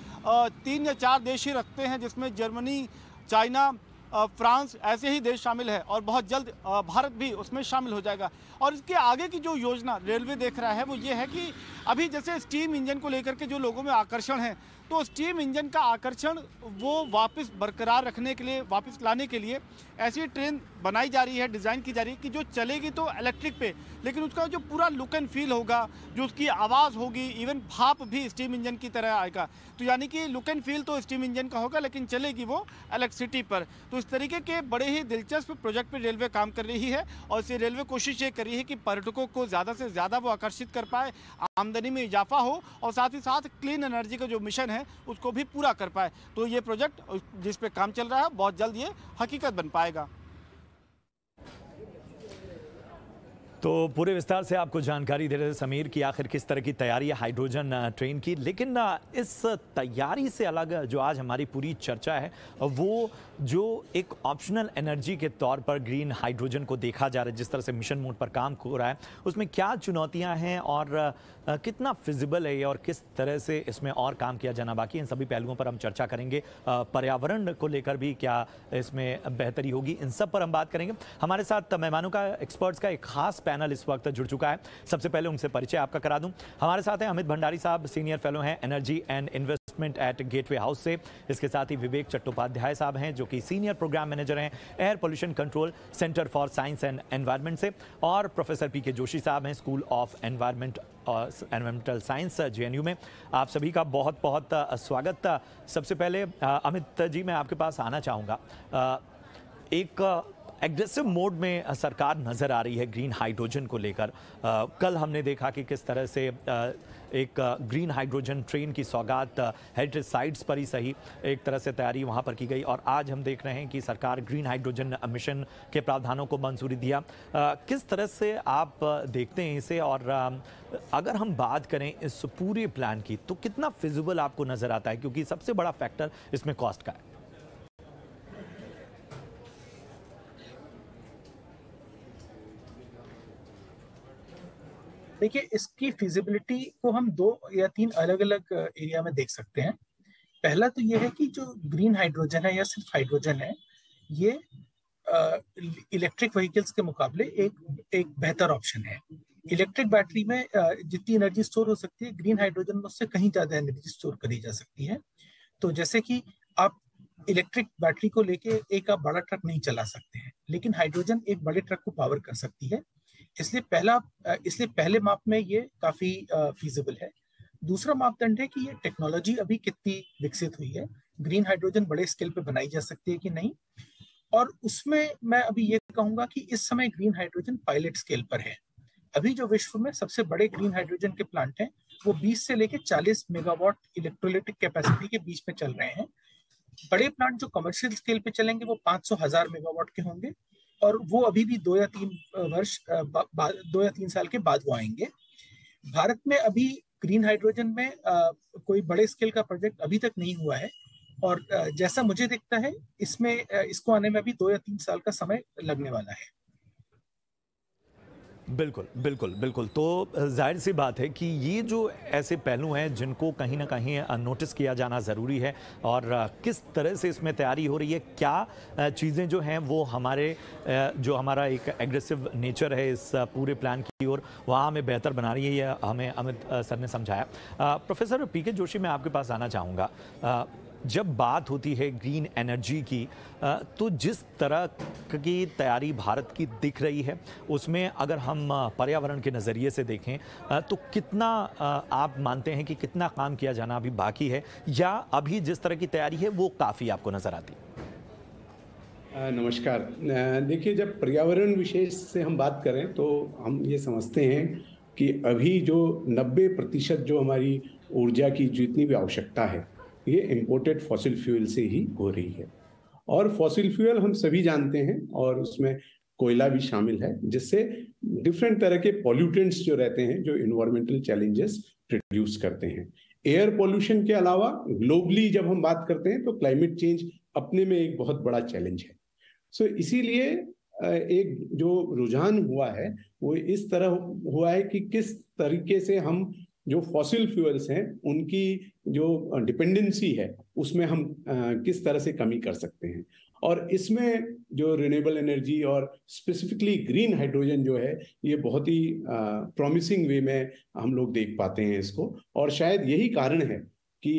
3 या 4 देश ही रखते हैं, जिसमें जर्मनी, चाइना, फ्रांस ऐसे ही देश शामिल है और बहुत जल्द भारत भी उसमें शामिल हो जाएगा। और इसके आगे की जो योजना रेलवे देख रहा है वो ये है कि अभी जैसे स्टीम इंजन को लेकर के जो लोगों में आकर्षण है, तो स्टीम इंजन का आकर्षण वो वापस बरकरार रखने के लिए, वापस लाने के लिए ऐसी ट्रेन बनाई जा रही है, डिज़ाइन की जा रही है कि जो चलेगी तो इलेक्ट्रिक पे, लेकिन उसका जो पूरा लुक एंड फील होगा, जो उसकी आवाज़ होगी, इवन भाप भी स्टीम इंजन की तरह आएगा। तो यानी कि लुक एंड फील तो स्टीम इंजन का होगा लेकिन चलेगी वो इलेक्ट्रिसिटी पर। तो इस तरीके के बड़े ही दिलचस्प प्रोजेक्ट पर रेलवे काम कर रही है और इससे रेलवे कोशिश ये कर रही है कि पर्यटकों को ज़्यादा से ज़्यादा वो आकर्षित कर पाए, आमदनी में इजाफा हो और साथ ही साथ क्लीन एनर्जी का जो मिशन है उसको भी पूरा कर पाए। तो ये प्रोजेक्ट जिस पे काम चल रहा है बहुत जल्द ये हकीकत बन पाएगा। तो पूरे विस्तार से आपको जानकारी दे रहे थे समीर कि आखिर किस तरह की तैयारी है हाइड्रोजन ट्रेन की। लेकिन इस तैयारी से अलग जो आज हमारी पूरी चर्चा है वो जो एक ऑप्शनल एनर्जी के तौर पर ग्रीन हाइड्रोजन को देखा जा रहा है, जिस तरह से मिशन मोड पर काम हो रहा है, उसमें क्या चुनौतियां हैं और कितना फिजिबल है और किस तरह से इसमें और काम किया जाना बाकी, इन सभी पहलुओं पर हम चर्चा करेंगे। पर्यावरण को लेकर भी क्या इसमें बेहतरी होगी, इन सब पर हम बात करेंगे। हमारे साथ मेहमानों का, एक्सपर्ट्स का एक खास पैनल इस वक्त जुड़ चुका है। सबसे पहले उनसे परिचय आपका करा दूं। हमारे साथ हैं अमित भंडारी साहब, सीनियर फेलो हैं energy and investment at gateway house से। इसके साथ ही विवेक चट्टोपाध्याय साहब हैं जो कि सीनियर प्रोग्राम मैनेजर हैं air pollution control centre for science and environment से, और प्रोफेसर पीके जोशी साहब हैं school of environmental science JNU में। आप सभी का बहुत बहुत स्वागत। सबसे पहले अमित जी मैं आपके पास आना चाहूँगा। एक एग्रेसिव मोड में सरकार नज़र आ रही है ग्रीन हाइड्रोजन को लेकर। कल हमने देखा कि किस तरह से एक ग्रीन हाइड्रोजन ट्रेन की सौगात हेरिटेज साइट्स पर ही सही एक तरह से तैयारी वहां पर की गई, और आज हम देख रहे हैं कि सरकार ग्रीन हाइड्रोजन मिशन के प्रावधानों को मंजूरी दिया। किस तरह से आप देखते हैं इसे, और अगर हम बात करें इस पूरे प्लान की तो कितना फिजिबल आपको नज़र आता है, क्योंकि सबसे बड़ा फैक्टर इसमें कॉस्ट का है। देखिए, इसकी फिजिबिलिटी को हम 2 या 3 अलग अलग एरिया में देख सकते हैं। पहला तो ये है कि जो ग्रीन हाइड्रोजन है या सिर्फ हाइड्रोजन है, ये इलेक्ट्रिक व्हीकल्स के मुकाबले एक बेहतर ऑप्शन है। इलेक्ट्रिक बैटरी में जितनी एनर्जी स्टोर हो सकती है, ग्रीन हाइड्रोजन में उससे कहीं ज्यादा एनर्जी स्टोर करी जा सकती है। तो जैसे कि आप इलेक्ट्रिक बैटरी को लेके एक आप बड़ा ट्रक नहीं चला सकते हैं, लेकिन हाइड्रोजन एक बड़े ट्रक को पावर कर सकती है। इसलिए पहले माप में ये काफी फीजिबल है। दूसरा मापदंड है कि ये टेक्नोलॉजी अभी कितनी विकसित हुई है, ग्रीन हाइड्रोजन बड़े स्केल पे बनाई जा सकती है कि नहीं। और उसमें मैं अभी ये कहूंगा कि इस समय ग्रीन हाइड्रोजन पायलट स्केल पर है। अभी जो विश्व में सबसे बड़े ग्रीन हाइड्रोजन के प्लांट हैं वो 20 से लेकर 40 मेगावाट इलेक्ट्रोलाइटिक कैपेसिटी के बीच में चल रहे हैं। बड़े प्लांट जो कमर्शियल स्केल पे चलेंगे वो 500,000 मेगावाट के होंगे, और वो अभी भी 2 या 3 साल के बाद वो आएंगे। भारत में अभी ग्रीन हाइड्रोजन में कोई बड़े स्केल का प्रोजेक्ट अभी तक नहीं हुआ है, और जैसा मुझे दिखता है इसमें इसको आने में अभी 2 या 3 साल का समय लगने वाला है। बिल्कुल बिल्कुल बिल्कुल। तो जाहिर सी बात है कि ये जो ऐसे पहलू हैं जिनको कहीं ना कहीं नोटिस किया जाना ज़रूरी है, और किस तरह से इसमें तैयारी हो रही है, क्या चीज़ें जो हैं वो हमारे जो हमारा एक एग्रेसिव नेचर है इस पूरे प्लान की ओर, वहाँ हमें बेहतर बना रही है, ये हमें अमित सर ने समझाया। प्रोफेसर पीके जोशी, मैं आपके पास आना चाहूँगा। जब बात होती है ग्रीन एनर्जी की, तो जिस तरह की तैयारी भारत की दिख रही है उसमें अगर हम पर्यावरण के नज़रिए से देखें तो कितना आप मानते हैं कि कितना काम किया जाना अभी बाकी है, या अभी जिस तरह की तैयारी है वो काफ़ी आपको नज़र आती है? नमस्कार। देखिए, जब पर्यावरण विशेष से हम बात करें तो हम ये समझते हैं कि अभी जो 90% जो हमारी ऊर्जा की जितनी भी आवश्यकता है ये इंपोर्टेड फॉसिल फ्यूल से ही हो रही है। और फॉसिल फ्यूल हम सभी जानते हैं, और उसमें कोयला भी शामिल है, जिससे डिफरेंट तरह के पॉल्यूटेंट्स जो रहते हैं जो इन्वायरमेंटल चैलेंजेस प्रोड्यूस करते हैं। एयर पॉल्यूशन के अलावा ग्लोबली जब हम बात करते हैं तो क्लाइमेट चेंज अपने में एक बहुत बड़ा चैलेंज है। सो इसीलिए एक जो रुझान हुआ है वो इस तरह हुआ है कि किस तरीके से हम जो फॉसिल फ्यूल्स हैं उनकी जो डिपेंडेंसी है उसमें हम किस तरह से कमी कर सकते हैं, और इसमें जो रिन्यूएबल एनर्जी और स्पेसिफिकली ग्रीन हाइड्रोजन जो है ये बहुत ही प्रॉमिसिंग वे में हम लोग देख पाते हैं इसको। और शायद यही कारण है कि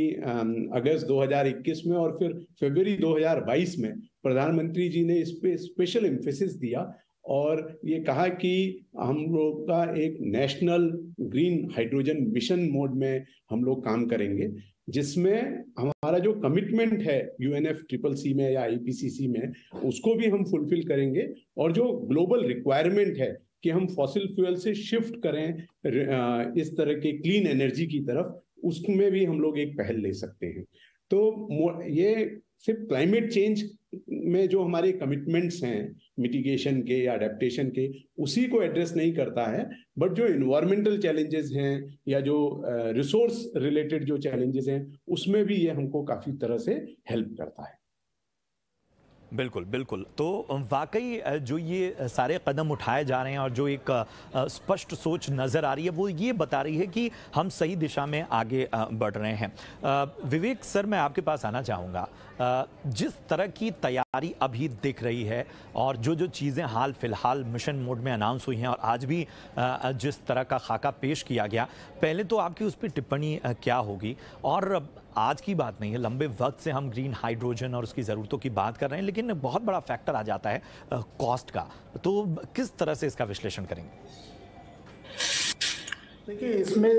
अगस्त 2021 में और फिर फरवरी 2022 में प्रधानमंत्री जी ने इस पे स्पेशल एम्फेसिस दिया और ये कहा कि हम लोग का एक national green hydrogen mission mode में हम लोग काम करेंगे, जिसमें हमारा जो कमिटमेंट है UNFCCC में या IPCC में उसको भी हम फुलफिल करेंगे, और जो ग्लोबल रिक्वायरमेंट है कि हम फॉसिल फ्यूल से शिफ्ट करें इस तरह के क्लीन एनर्जी की तरफ, उसमें भी हम लोग एक पहल ले सकते हैं। तो ये सिर्फ क्लाइमेट चेंज में जो हमारे कमिटमेंट्स हैं मिटिगेशन के या अडेप्टेशन के, उसी को एड्रेस नहीं करता है, बट जो इन्वायरमेंटल चैलेंजेस हैं या जो रिसोर्स रिलेटेड जो चैलेंजेस हैं उसमें भी ये हमको काफी तरह से हेल्प करता है। बिल्कुल बिल्कुल। तो वाकई जो ये सारे कदम उठाए जा रहे हैं और जो एक स्पष्ट सोच नज़र आ रही है वो ये बता रही है कि हम सही दिशा में आगे बढ़ रहे हैं। विवेक सर, मैं आपके पास आना चाहूँगा। जिस तरह की तैयारी अभी दिख रही है और जो जो चीज़ें हाल फिलहाल मिशन मोड में अनाउंस हुई हैं और आज भी जिस तरह का खाका पेश किया गया, पहले तो आपकी उस पर टिप्पणी क्या होगी? और आज की बात नहीं है, लंबे वक्त से हम ग्रीन हाइड्रोजन और उसकी ज़रूरतों की बात कर रहे हैं, लेकिन बहुत बड़ा फैक्टर आ जाता है कॉस्ट का। तो किस तरह से इसका विश्लेषण करेंगे? देखिए, इसमें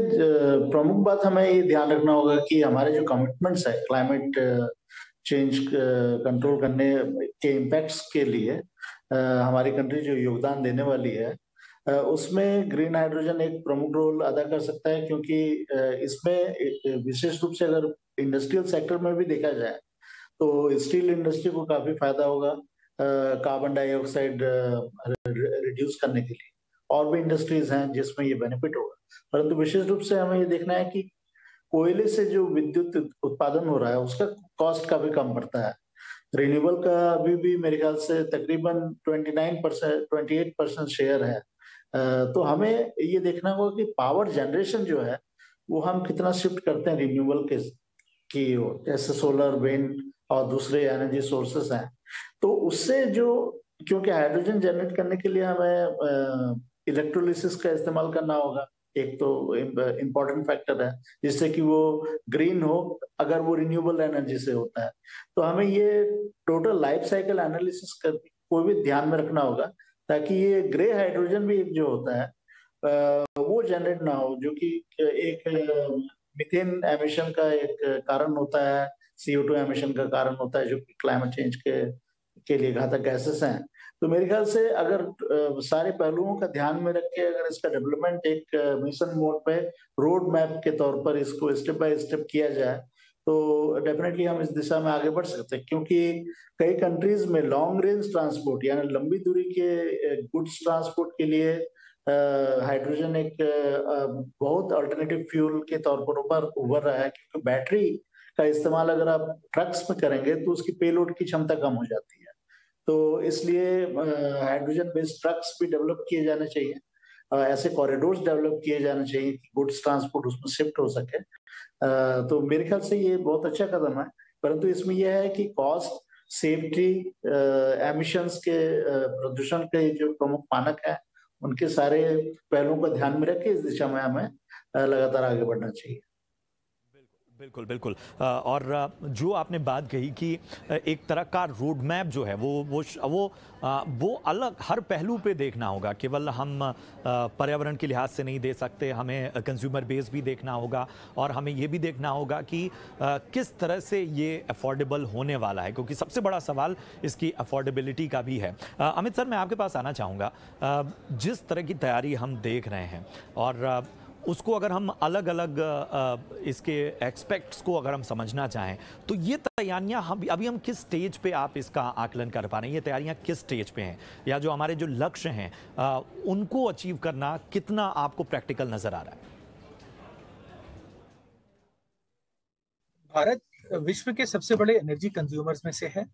प्रमुख बात हमें ये ध्यान रखना होगा कि हमारे जो कमिटमेंट्स है क्लाइमेट चेंज कंट्रोल करने के इम्पैक्ट्स के लिए हमारी कंट्री जो योगदान देने वाली है उसमें ग्रीन हाइड्रोजन एक प्रमुख रोल अदा कर सकता है, क्योंकि इसमें विशेष रूप से अगर इंडस्ट्रियल सेक्टर में भी देखा जाए तो स्टील इंडस्ट्री को काफी फायदा होगा कार्बन डाइऑक्साइड रिड्यूस करने के लिए। और भी इंडस्ट्रीज हैं जिसमें ये बेनिफिट होगा, परंतु विशेष रूप से हमें ये देखना है कि कोयले से जो विद्युत उत्पादन हो रहा है उसका कॉस्ट काफी कम पड़ता है। रिन्यूएबल का अभी भी मेरे ख्याल से तकरीबन 28% शेयर है। तो हमें ये देखना होगा कि पावर जनरेशन जो है वो हम कितना शिफ्ट करते हैं रिन्यूएबल की ओर, जैसे सोलर, विंड और दूसरे एनर्जी सोर्सेस हैं। तो उससे जो, क्योंकि हाइड्रोजन जनरेट करने के लिए हमें इलेक्ट्रोलिसिस का इस्तेमाल करना होगा, एक तो इम्पोर्टेंट फैक्टर है जिससे कि वो ग्रीन हो अगर वो रिन्यूएबल एनर्जी से होता है। तो हमें ये टोटल लाइफ साइकिल एनालिसिस को भी ध्यान में रखना होगा ताकि ये ग्रे हाइड्रोजन भी जो होता है वो जनरेट ना हो, जो कि एक मीथेन एमिशन का एक कारण होता है, CO2 एमिशन का कारण होता है, जो कि क्लाइमेट चेंज के लिए घातक गैसेस हैं। तो मेरे ख्याल से अगर सारे पहलुओं का ध्यान में रख के अगर इसका डेवलपमेंट एक मिशन मोड पे रोड मैप के तौर पर इसको स्टेप बाय स्टेप किया जाए तो डेफिनेटली हम इस दिशा में आगे बढ़ सकते हैं, क्योंकि कई कंट्रीज में लॉन्ग रेंज ट्रांसपोर्ट यानी लंबी दूरी के गुड्स ट्रांसपोर्ट के लिए हाइड्रोजन एक बहुत अल्टरनेटिव फ्यूल के तौर पर उभर रहा है, क्योंकि बैटरी का इस्तेमाल अगर आप ट्रक्स में करेंगे तो उसकी पेलोड की क्षमता कम हो जाती है। तो इसलिए हाइड्रोजन बेस्ड ट्रक्स भी डेवलप किए जाने चाहिए, ऐसे कॉरिडोर्स डेवलप किए जाने चाहिए कि गुड्स ट्रांसपोर्ट उसमें शिफ्ट हो सके। तो मेरे ख्याल से ये बहुत अच्छा कदम है, परंतु इसमें यह है कि कॉस्ट, सेफ्टी, एमिशंस के प्रदूषण के जो प्रमुख मानक हैं उनके सारे पहलुओं को ध्यान में रख के इस दिशा में हमें लगातार आगे बढ़ना चाहिए। बिल्कुल बिल्कुल। और जो आपने बात कही कि एक तरह का रोड मैप जो है वो अलग हर पहलू पे देखना होगा, केवल हम पर्यावरण के लिहाज से नहीं दे सकते, हमें कंज्यूमर बेस भी देखना होगा और हमें ये भी देखना होगा कि किस तरह से ये अफोर्डेबल होने वाला है, क्योंकि सबसे बड़ा सवाल इसकी अफोर्डेबिलिटी का भी है। अमित सर, मैं आपके पास आना चाहूँगा, जिस तरह की तैयारी हम देख रहे हैं और उसको अगर हम अलग अलग इसके एक्सपेक्ट्स को अगर हम समझना चाहें तो ये तैयारियां अभी हम किस स्टेज पे आप इसका आकलन कर पा रहे हैं? ये तैयारियां किस स्टेज पे हैं, या जो हमारे जो लक्ष्य हैं उनको अचीव करना कितना आपको प्रैक्टिकल नजर आ रहा है? भारत विश्व के सबसे बड़े एनर्जी कंज्यूमर्स में से है।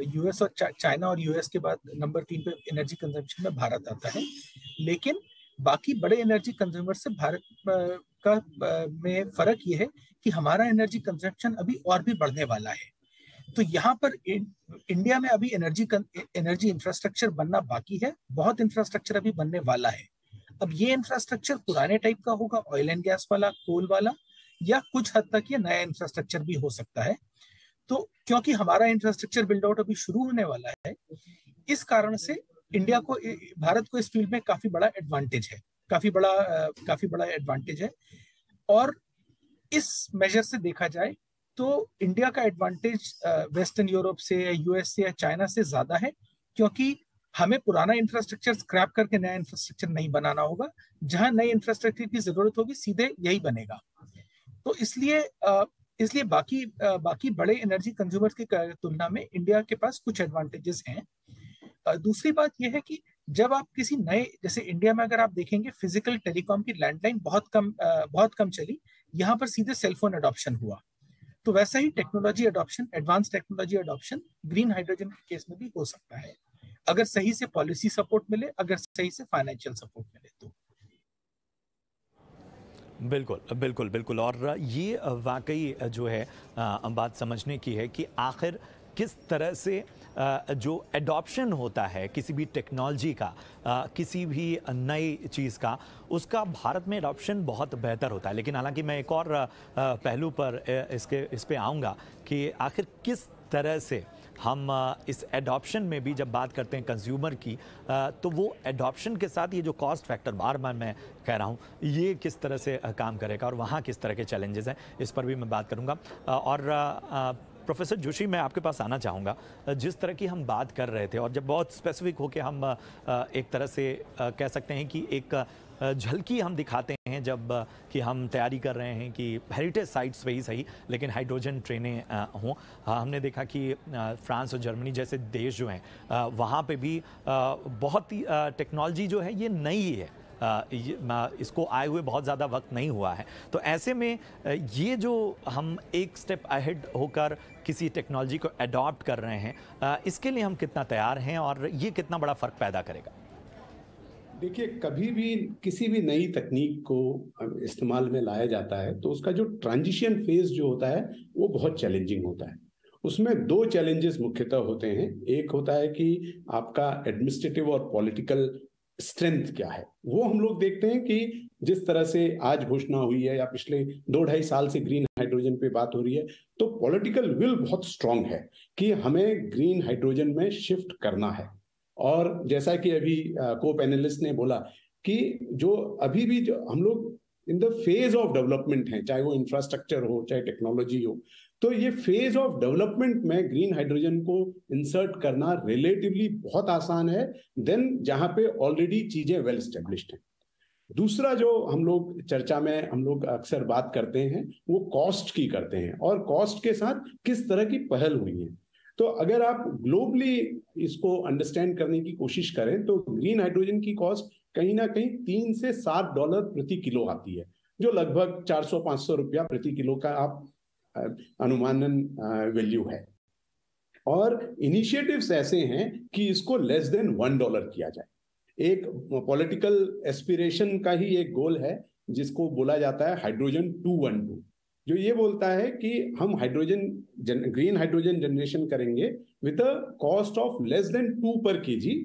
यूएस और चाइना और यूएस के बाद नंबर 3 पे एनर्जी कंजम्पशन में भारत आता है, लेकिन बाकी बड़े एनर्जी कंज्यूमर से भारत का में फर्क ये है कि हमारा एनर्जी कंजम्पशन अभी और भी बढ़ने वाला है। तो यहाँ पर इंडिया में अभी एनर्जी इंफ्रास्ट्रक्चर बनना बाकी है, बहुत इंफ्रास्ट्रक्चर अभी बनने वाला है। अब ये इंफ्रास्ट्रक्चर पुराने टाइप का होगा, ऑयल एंड गैस वाला, कोल वाला, या कुछ हद तक ये नया इंफ्रास्ट्रक्चर भी हो सकता है। तो क्योंकि हमारा इंफ्रास्ट्रक्चर बिल्ड आउट अभी शुरू होने वाला है, इस कारण से इंडिया को, भारत को इस फील्ड में काफी बड़ा एडवांटेज है, काफी बड़ा एडवांटेज है। और इस मेजर से देखा जाए तो इंडिया का एडवांटेज वेस्टर्न यूरोप से या यूएस से या चाइना से ज्यादा है, क्योंकि हमें पुराना इंफ्रास्ट्रक्चर स्क्रैप करके नया इंफ्रास्ट्रक्चर नहीं बनाना होगा। जहां नए इंफ्रास्ट्रक्चर की जरूरत होगी सीधे यही बनेगा। तो इसलिए बाकी बड़े एनर्जी कंज्यूमर्स की तुलना में इंडिया के पास कुछ एडवांटेजेस हैं। दूसरी बात यह है कि जब आप किसी नए, जैसे इंडिया में अगर आप देखेंगे फिजिकल टेलीकॉम की लैंडलाइन बहुत कम चली, यहाँ पर सीधे सेलफोन अडॉप्शन हुआ। तो वैसा ही technology adoption, advance technology adoption green hydrogen के केस में भी हो सकता है, अगर सही से पॉलिसी सपोर्ट मिले, अगर सही से फाइनेंशियल सपोर्ट मिले तो। बिल्कुल। और ये वाकई जो है बात समझने की है कि आखिर किस तरह से जो एडॉप्शन होता है किसी भी टेक्नोलॉजी का, किसी भी नई चीज़ का, उसका भारत में एडॉप्शन बहुत बेहतर होता है। लेकिन हालांकि मैं एक और पहलू पर इस पे आऊँगा कि आखिर किस तरह से हम इस एडॉप्शन में भी जब बात करते हैं कंज्यूमर की, तो वो एडॉप्शन के साथ ये जो कॉस्ट फैक्टर बार बार मैं कह रहा हूँ, ये किस तरह से काम करेगा और वहाँ किस तरह के चैलेंजेस हैं, इस पर भी मैं बात करूँगा। और प्रोफेसर जोशी, मैं आपके पास आना चाहूँगा। जिस तरह की हम बात कर रहे थे और जब बहुत स्पेसिफिक होकर हम एक तरह से कह सकते हैं कि एक झलकी हम दिखाते हैं जब कि हम तैयारी कर रहे हैं कि हेरिटेज साइट्स पे ही सही लेकिन हाइड्रोजन ट्रेनें हों। हमने देखा कि फ्रांस और जर्मनी जैसे देश जो हैं वहाँ पे भी बहुत ही टेक्नोलॉजी जो है ये नई है, इसको आए हुए बहुत ज़्यादा वक्त नहीं हुआ है। तो ऐसे में ये जो हम एक स्टेप अहेड होकर किसी टेक्नोलॉजी को अडॉप्ट कर रहे हैं, इसके लिए हम कितना तैयार हैं और ये कितना बड़ा फ़र्क पैदा करेगा? देखिए, कभी भी किसी भी नई तकनीक को इस्तेमाल में लाया जाता है तो उसका जो ट्रांजिशन फेज जो होता है वो बहुत चैलेंजिंग होता है। उसमें दो चैलेंजेस मुख्यतः होते हैं। एक होता है कि आपका एडमिनिस्ट्रेटिव और पॉलिटिकल स्ट्रेंथ क्या है। वो हम लोग देखते हैं कि जिस तरह से आज घोषणा हुई है या पिछले 2-2.5 साल से ग्रीन हाइड्रोजन पे बात हो रही है, तो पॉलिटिकल विल बहुत स्ट्रांग है कि हमें ग्रीन हाइड्रोजन में शिफ्ट करना है। और जैसा कि अभी को पैनलिस्ट ने बोला कि जो अभी भी जो हम लोग in the phase of development हैं, चाहे वो इंफ्रास्ट्रक्चर हो चाहे टेक्नोलॉजी हो, तो ये फेज ऑफ डेवलपमेंट में ग्रीन हाइड्रोजन को इंसर्ट करना रिलेटिवली बहुत आसान है देन जहां पे ऑलरेडी चीजें वेल एस्टेब्लिश्ड हैं। दूसरा जो हम लोग चर्चा में हम लोग अक्सर बात करते हैं वो कॉस्ट की करते हैं, और कॉस्ट के साथ किस तरह की पहल हुई है। तो अगर आप ग्लोबली इसको अंडरस्टैंड करने की कोशिश करें तो ग्रीन हाइड्रोजन की कॉस्ट कहीं ना कहीं $3 से $7 प्रति किलो आती है, जो लगभग 400-500 रुपया प्रति किलो का आप अनुमानन वैल्यू है। और इनिशिएटिव्स ऐसे हैं कि इसको लेस देन $1 किया जाए। एक पॉलिटिकल एस्पिरेशन का ही एक गोल है जिसको बोला जाता है हाइड्रोजन 212, जो ये बोलता है कि हम ग्रीन हाइड्रोजन जनरेशन करेंगे with a cost of less than 2 पर केजी,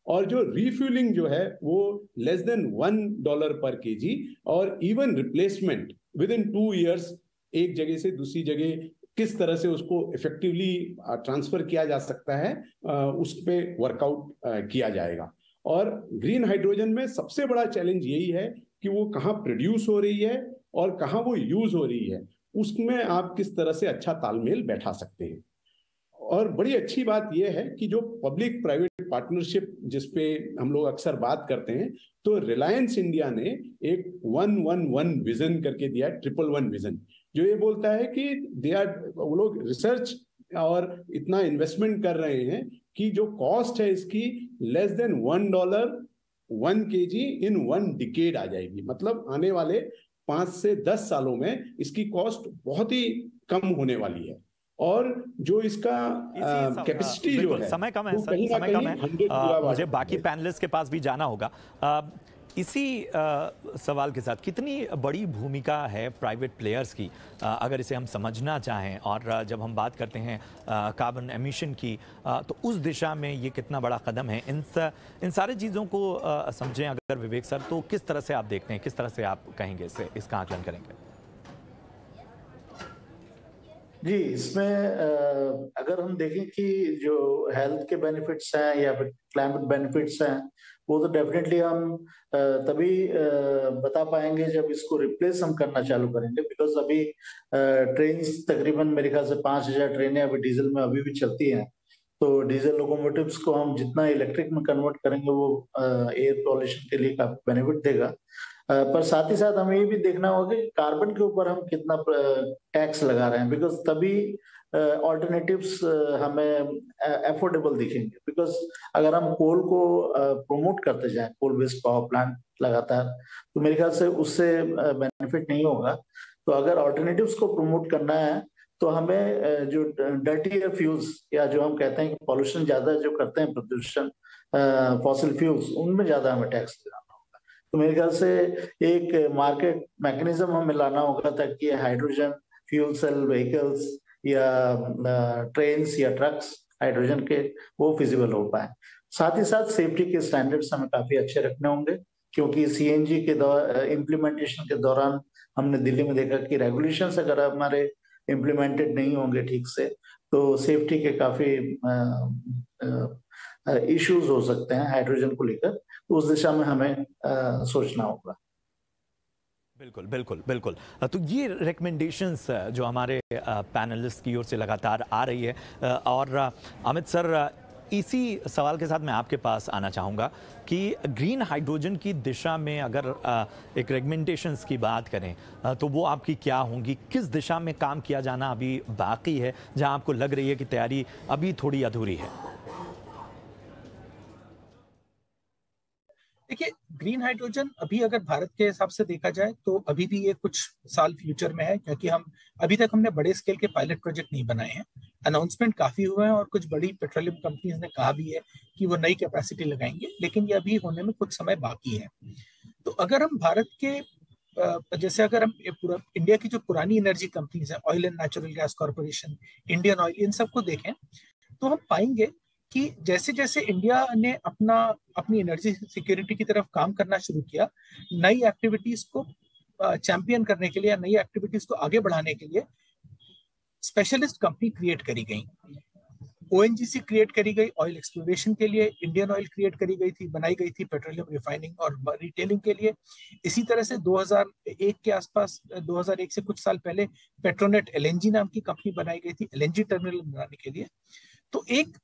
और जो रिफ्यूलिंग जो है वो लेस देन $1 पर केजी, और even replacement with in 2 years एक जगह से दूसरी जगह किस तरह से उसको इफेक्टिवली ट्रांसफर किया जा सकता है उस पे वर्कआउट किया जाएगा। और ग्रीन हाइड्रोजन में सबसे बड़ा चैलेंज यही है कि वो कहाँ प्रोड्यूस हो रही है और कहाँ वो यूज हो रही है, उसमें आप किस तरह से अच्छा तालमेल बैठा सकते हैं। और बड़ी अच्छी बात यह है कि जो पब्लिक प्राइवेट पार्टनरशिप जिसपे हम लोग अक्सर बात करते हैं, तो रिलायंस इंडिया ने एक 111 विजन करके दिया, 111 विजन, जो ये बोलता है कि वो लोग रिसर्च और इतना इन्वेस्टमेंट कर रहे हैं कि जो कॉस्ट है इसकी लेस देन $1 1 kg इन 1 डिकेड आ जाएगी। मतलब आने वाले 5 से 10 सालों में इसकी कॉस्ट बहुत ही कम होने वाली है। और जो इसका कैपेसिटी जो है, समय कम है, समय कम है, मुझे बाकी पैनलिस्ट के पास भी जाना होगा। इसी सवाल के साथ कितनी बड़ी भूमिका है प्राइवेट प्लेयर्स की अगर इसे हम समझना चाहें, और जब हम बात करते हैं कार्बन एमिशन की तो उस दिशा में ये कितना बड़ा कदम है, इन सारी चीज़ों को समझें अगर विवेक सर, तो किस तरह से आप देखते हैं, किस तरह से आप कहेंगे इसका आकलन करेंगे? जी, इसमें अगर हम देखें कि जो हेल्थ के बेनिफिट्स हैं या फिर क्लाइमेट बेनिफिट्स हैं, वो तो डेफिनेटली हम तभी बता पाएंगे जब इसको रिप्लेस हम करना चालू करेंगे। बिकॉज अभी ट्रेन तकरीबन मेरे ख्याल से 5000 ट्रेनें अभी डीजल में अभी भी चलती हैं, तो डीजल लोकोमोटिव्स को हम जितना इलेक्ट्रिक में कन्वर्ट करेंगे वो एयर पॉल्यूशन के लिए काफी बेनिफिट देगा। पर साथ ही साथ हमें ये भी देखना होगा कि कार्बन के ऊपर हम कितना टैक्स लगा रहे हैं, बिकॉज तभी ऑल्टरनेटिव्स हमें अफोर्डेबल दिखेंगे। बिकॉज अगर हम कोल को प्रमोट करते जाएं, कोल बेस्ड पावर प्लांट लगातार, तो मेरे ख्याल से उससे बेनिफिट नहीं होगा। तो अगर ऑल्टरनेटिव्स को प्रमोट करना है तो हमें जो डर्टियर फ्यूल्स या जो हम कहते हैं कि पॉल्यूशन ज्यादा जो करते हैं, प्रदूषण फॉसिल फ्यूल्स, उनमें ज्यादा हमें टैक्स लगाना होगा। तो मेरे ख्याल से एक मार्केट मैकेनिज्म हमें लाना होगा ताकि हाइड्रोजन फ्यूल सेल व्हीकल्स या ट्रेन्स या ट्रक्स हाइड्रोजन के वो फिजिबल हो पाए। साथ ही साथ सेफ्टी के स्टैंडर्ड्स हमें काफी अच्छे रखने होंगे, क्योंकि सीएनजी के इम्प्लीमेंटेशन के दौरान हमने दिल्ली में देखा कि रेगुलेशंस अगर हमारे इम्प्लीमेंटेड नहीं होंगे ठीक से तो सेफ्टी के काफी इश्यूज हो सकते हैं हाइड्रोजन को लेकर। तो उस दिशा में हमें सोचना होगा। बिल्कुल बिल्कुल बिल्कुल। तो ये रिकमेंडेशंस जो हमारे पैनलिस्ट की ओर से लगातार आ रही है, और अमित सर इसी सवाल के साथ मैं आपके पास आना चाहूँगा कि ग्रीन हाइड्रोजन की दिशा में अगर एक रेकमेंडेशंस की बात करें तो वो आपकी क्या होंगी, किस दिशा में काम किया जाना अभी बाकी है जहां आपको लग रही है कि तैयारी अभी थोड़ी अधूरी है? देखिए, ग्रीन हाइड्रोजन अभी अगर भारत के हिसाब से देखा जाए तो अभी भी ये कुछ साल फ्यूचर में है, क्योंकि हम अभी तक हमने बड़े स्केल के पायलट प्रोजेक्ट नहीं बनाए हैं। अनाउंसमेंट काफी हुए हैं और कुछ बड़ी पेट्रोलियम कंपनीज ने कहा भी है कि वो नई कैपेसिटी लगाएंगे, लेकिन ये अभी होने में कुछ समय बाकी है। तो अगर हम भारत के जैसे अगर हम पूरा इंडिया की जो पुरानी एनर्जी कंपनीज है, oil and natural gas corporation, Indian oil, इन सबको देखें तो हम पाएंगे कि जैसे जैसे इंडिया ने अपनी एनर्जी सिक्योरिटी की तरफ काम करना शुरू किया, नई एक्टिविटीज को चैंपियन करने के लिए या नई एक्टिविटीज को आगे बढ़ाने के लिए स्पेशलिस्ट कंपनी क्रिएट करी गई। ओएनजीसी क्रिएट करी गई ऑयल एक्सप्लोरेशन के लिए, इंडियन ऑयल क्रिएट करी गई थी, बनाई गई थी पेट्रोलियम रिफाइनिंग और रिटेलिंग के लिए। इसी तरह से 2001 के आसपास, 2001 से कुछ साल पहले पेट्रोनेट एलएनजी नाम की कंपनी बनाई गई थी एलएनजी टर्मिनल बनाने के लिए। तो एक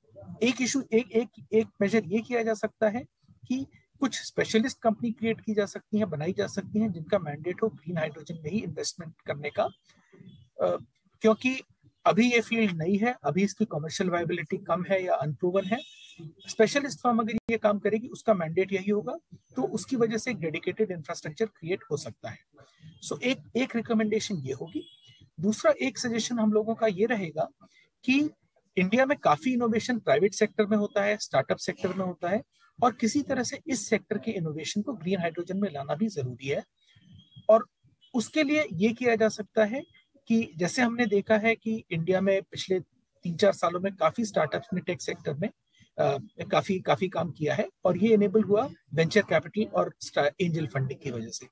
मेजर ये किया जा सकता है कि कुछ स्पेशलिस्ट कंपनी क्रिएट की जा सकती हैं, बनाई जा सकती हैं, जिनका मैंडेट हो ग्रीन हाइड्रोजन में ही इन्वेस्टमेंट करने का, क्योंकि अभी ये फील्ड नई है, अभी इसकी कमर्शियल वायबिलिटी कम है या अनप्रूवन है। स्पेशलिस्ट फर्म अगर ये काम करेगी, उसका मैंडेट यही होगा, तो उसकी वजह से एक डेडिकेटेड इंफ्रास्ट्रक्चर क्रिएट हो सकता है। सो एक रिकमेंडेशन ये होगी। दूसरा एक सजेशन हम लोगों का ये रहेगा कि इंडिया में काफी इनोवेशन प्राइवेट सेक्टर में होता है, स्टार्टअप सेक्टर में होता है, और किसी तरह से इस सेक्टर के इनोवेशन को ग्रीन हाइड्रोजन में लाना भी जरूरी है। और उसके लिए ये किया जा सकता है कि जैसे हमने देखा है कि इंडिया में पिछले 3-4 सालों में काफी स्टार्टअप्स ने टेक सेक्टर में काफी काम किया है, और ये एनेबल हुआ वेंचर कैपिटल और एंजल फंडिंग की वजह से।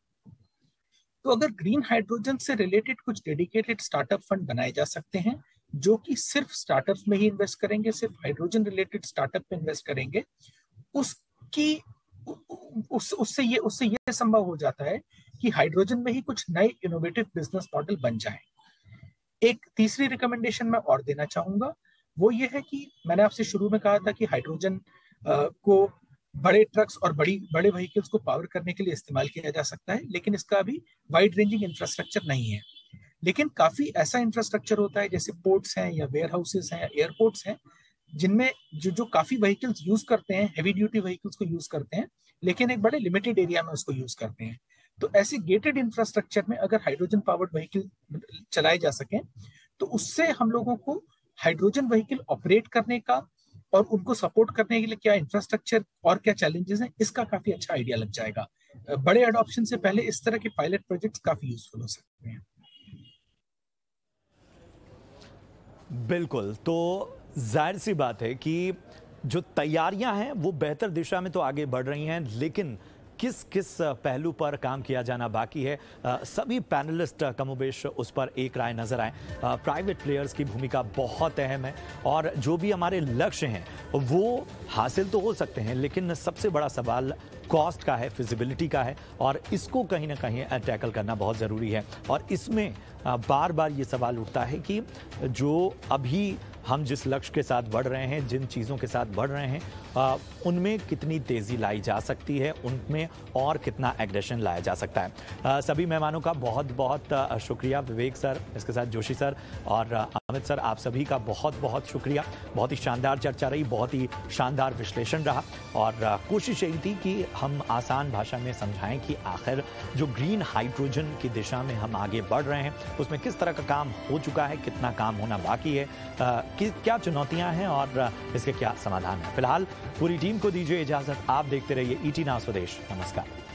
तो अगर ग्रीन हाइड्रोजन से रिलेटेड कुछ डेडिकेटेड स्टार्टअप फंड बनाए जा सकते हैं जो कि सिर्फ स्टार्टअप्स में ही इन्वेस्ट करेंगे, सिर्फ हाइड्रोजन रिलेटेड स्टार्टअप में इन्वेस्ट करेंगे, उससे ये संभव हो जाता है कि हाइड्रोजन में ही कुछ नए इनोवेटिव बिजनेस मॉडल बन जाए। एक तीसरी रिकमेंडेशन मैं और देना चाहूंगा, वो ये है कि मैंने आपसे शुरू में कहा था कि हाइड्रोजन को बड़े ट्रक्स और बड़े व्हीकल्स को पावर करने के लिए इस्तेमाल किया जा सकता है, लेकिन इसका अभी वाइड रेंजिंग इंफ्रास्ट्रक्चर नहीं है। लेकिन काफी ऐसा इंफ्रास्ट्रक्चर होता है, जैसे पोर्ट्स हैं या वेयर हाउसेस हैं या एयरपोर्ट्स हैं, जिनमें जो काफी व्हीकल्स यूज करते हैं, हेवी ड्यूटी व्हीकल्स को यूज करते हैं, लेकिन एक बड़े लिमिटेड एरिया में उसको यूज करते हैं। तो ऐसे गेटेड इंफ्रास्ट्रक्चर में अगर हाइड्रोजन पावर्ड व्हीकल चलाए जा सकें, तो उससे हम लोगों को हाइड्रोजन व्हीकल ऑपरेट करने का और उनको सपोर्ट करने के लिए क्या इंफ्रास्ट्रक्चर और क्या चैलेंजेस हैं, इसका काफी अच्छा आइडिया लग जाएगा। बड़े एडॉप्शन से पहले इस तरह के पायलट प्रोजेक्ट्स काफी यूजफुल हो सकते हैं। बिल्कुल, तो जाहिर सी बात है कि जो तैयारियां हैं वो बेहतर दिशा में तो आगे बढ़ रही हैं, लेकिन किस किस पहलू पर काम किया जाना बाकी है, सभी पैनलिस्ट कमोबेश उस पर एक राय नजर आए। प्राइवेट प्लेयर्स की भूमिका बहुत अहम है, और जो भी हमारे लक्ष्य हैं वो हासिल तो हो सकते हैं, लेकिन सबसे बड़ा सवाल कॉस्ट का है, फिजिबिलिटी का है, और इसको कहीं ना कहीं टैकल करना बहुत ज़रूरी है। और इसमें बार बार ये सवाल उठता है कि जो अभी हम जिस लक्ष्य के साथ बढ़ रहे हैं, जिन चीज़ों के साथ बढ़ रहे हैं, उनमें कितनी तेज़ी लाई जा सकती है, उनमें और कितना एग्रेशन लाया जा सकता है। सभी मेहमानों का बहुत बहुत शुक्रिया। विवेक सर, इसके साथ जोशी सर और अमित सर, आप सभी का बहुत बहुत शुक्रिया। बहुत ही शानदार चर्चा रही, बहुत ही शानदार विश्लेषण रहा, और कोशिश यही थी कि हम आसान भाषा में समझाएं कि आखिर जो ग्रीन हाइड्रोजन की दिशा में हम आगे बढ़ रहे हैं, उसमें किस तरह का काम हो चुका है, कितना काम होना बाकी है, क्या चुनौतियां हैं और इसके क्या समाधान है। फिलहाल पूरी टीम को दीजिए इजाजत। आप देखते रहिए ET नाउ स्वदेश। नमस्कार।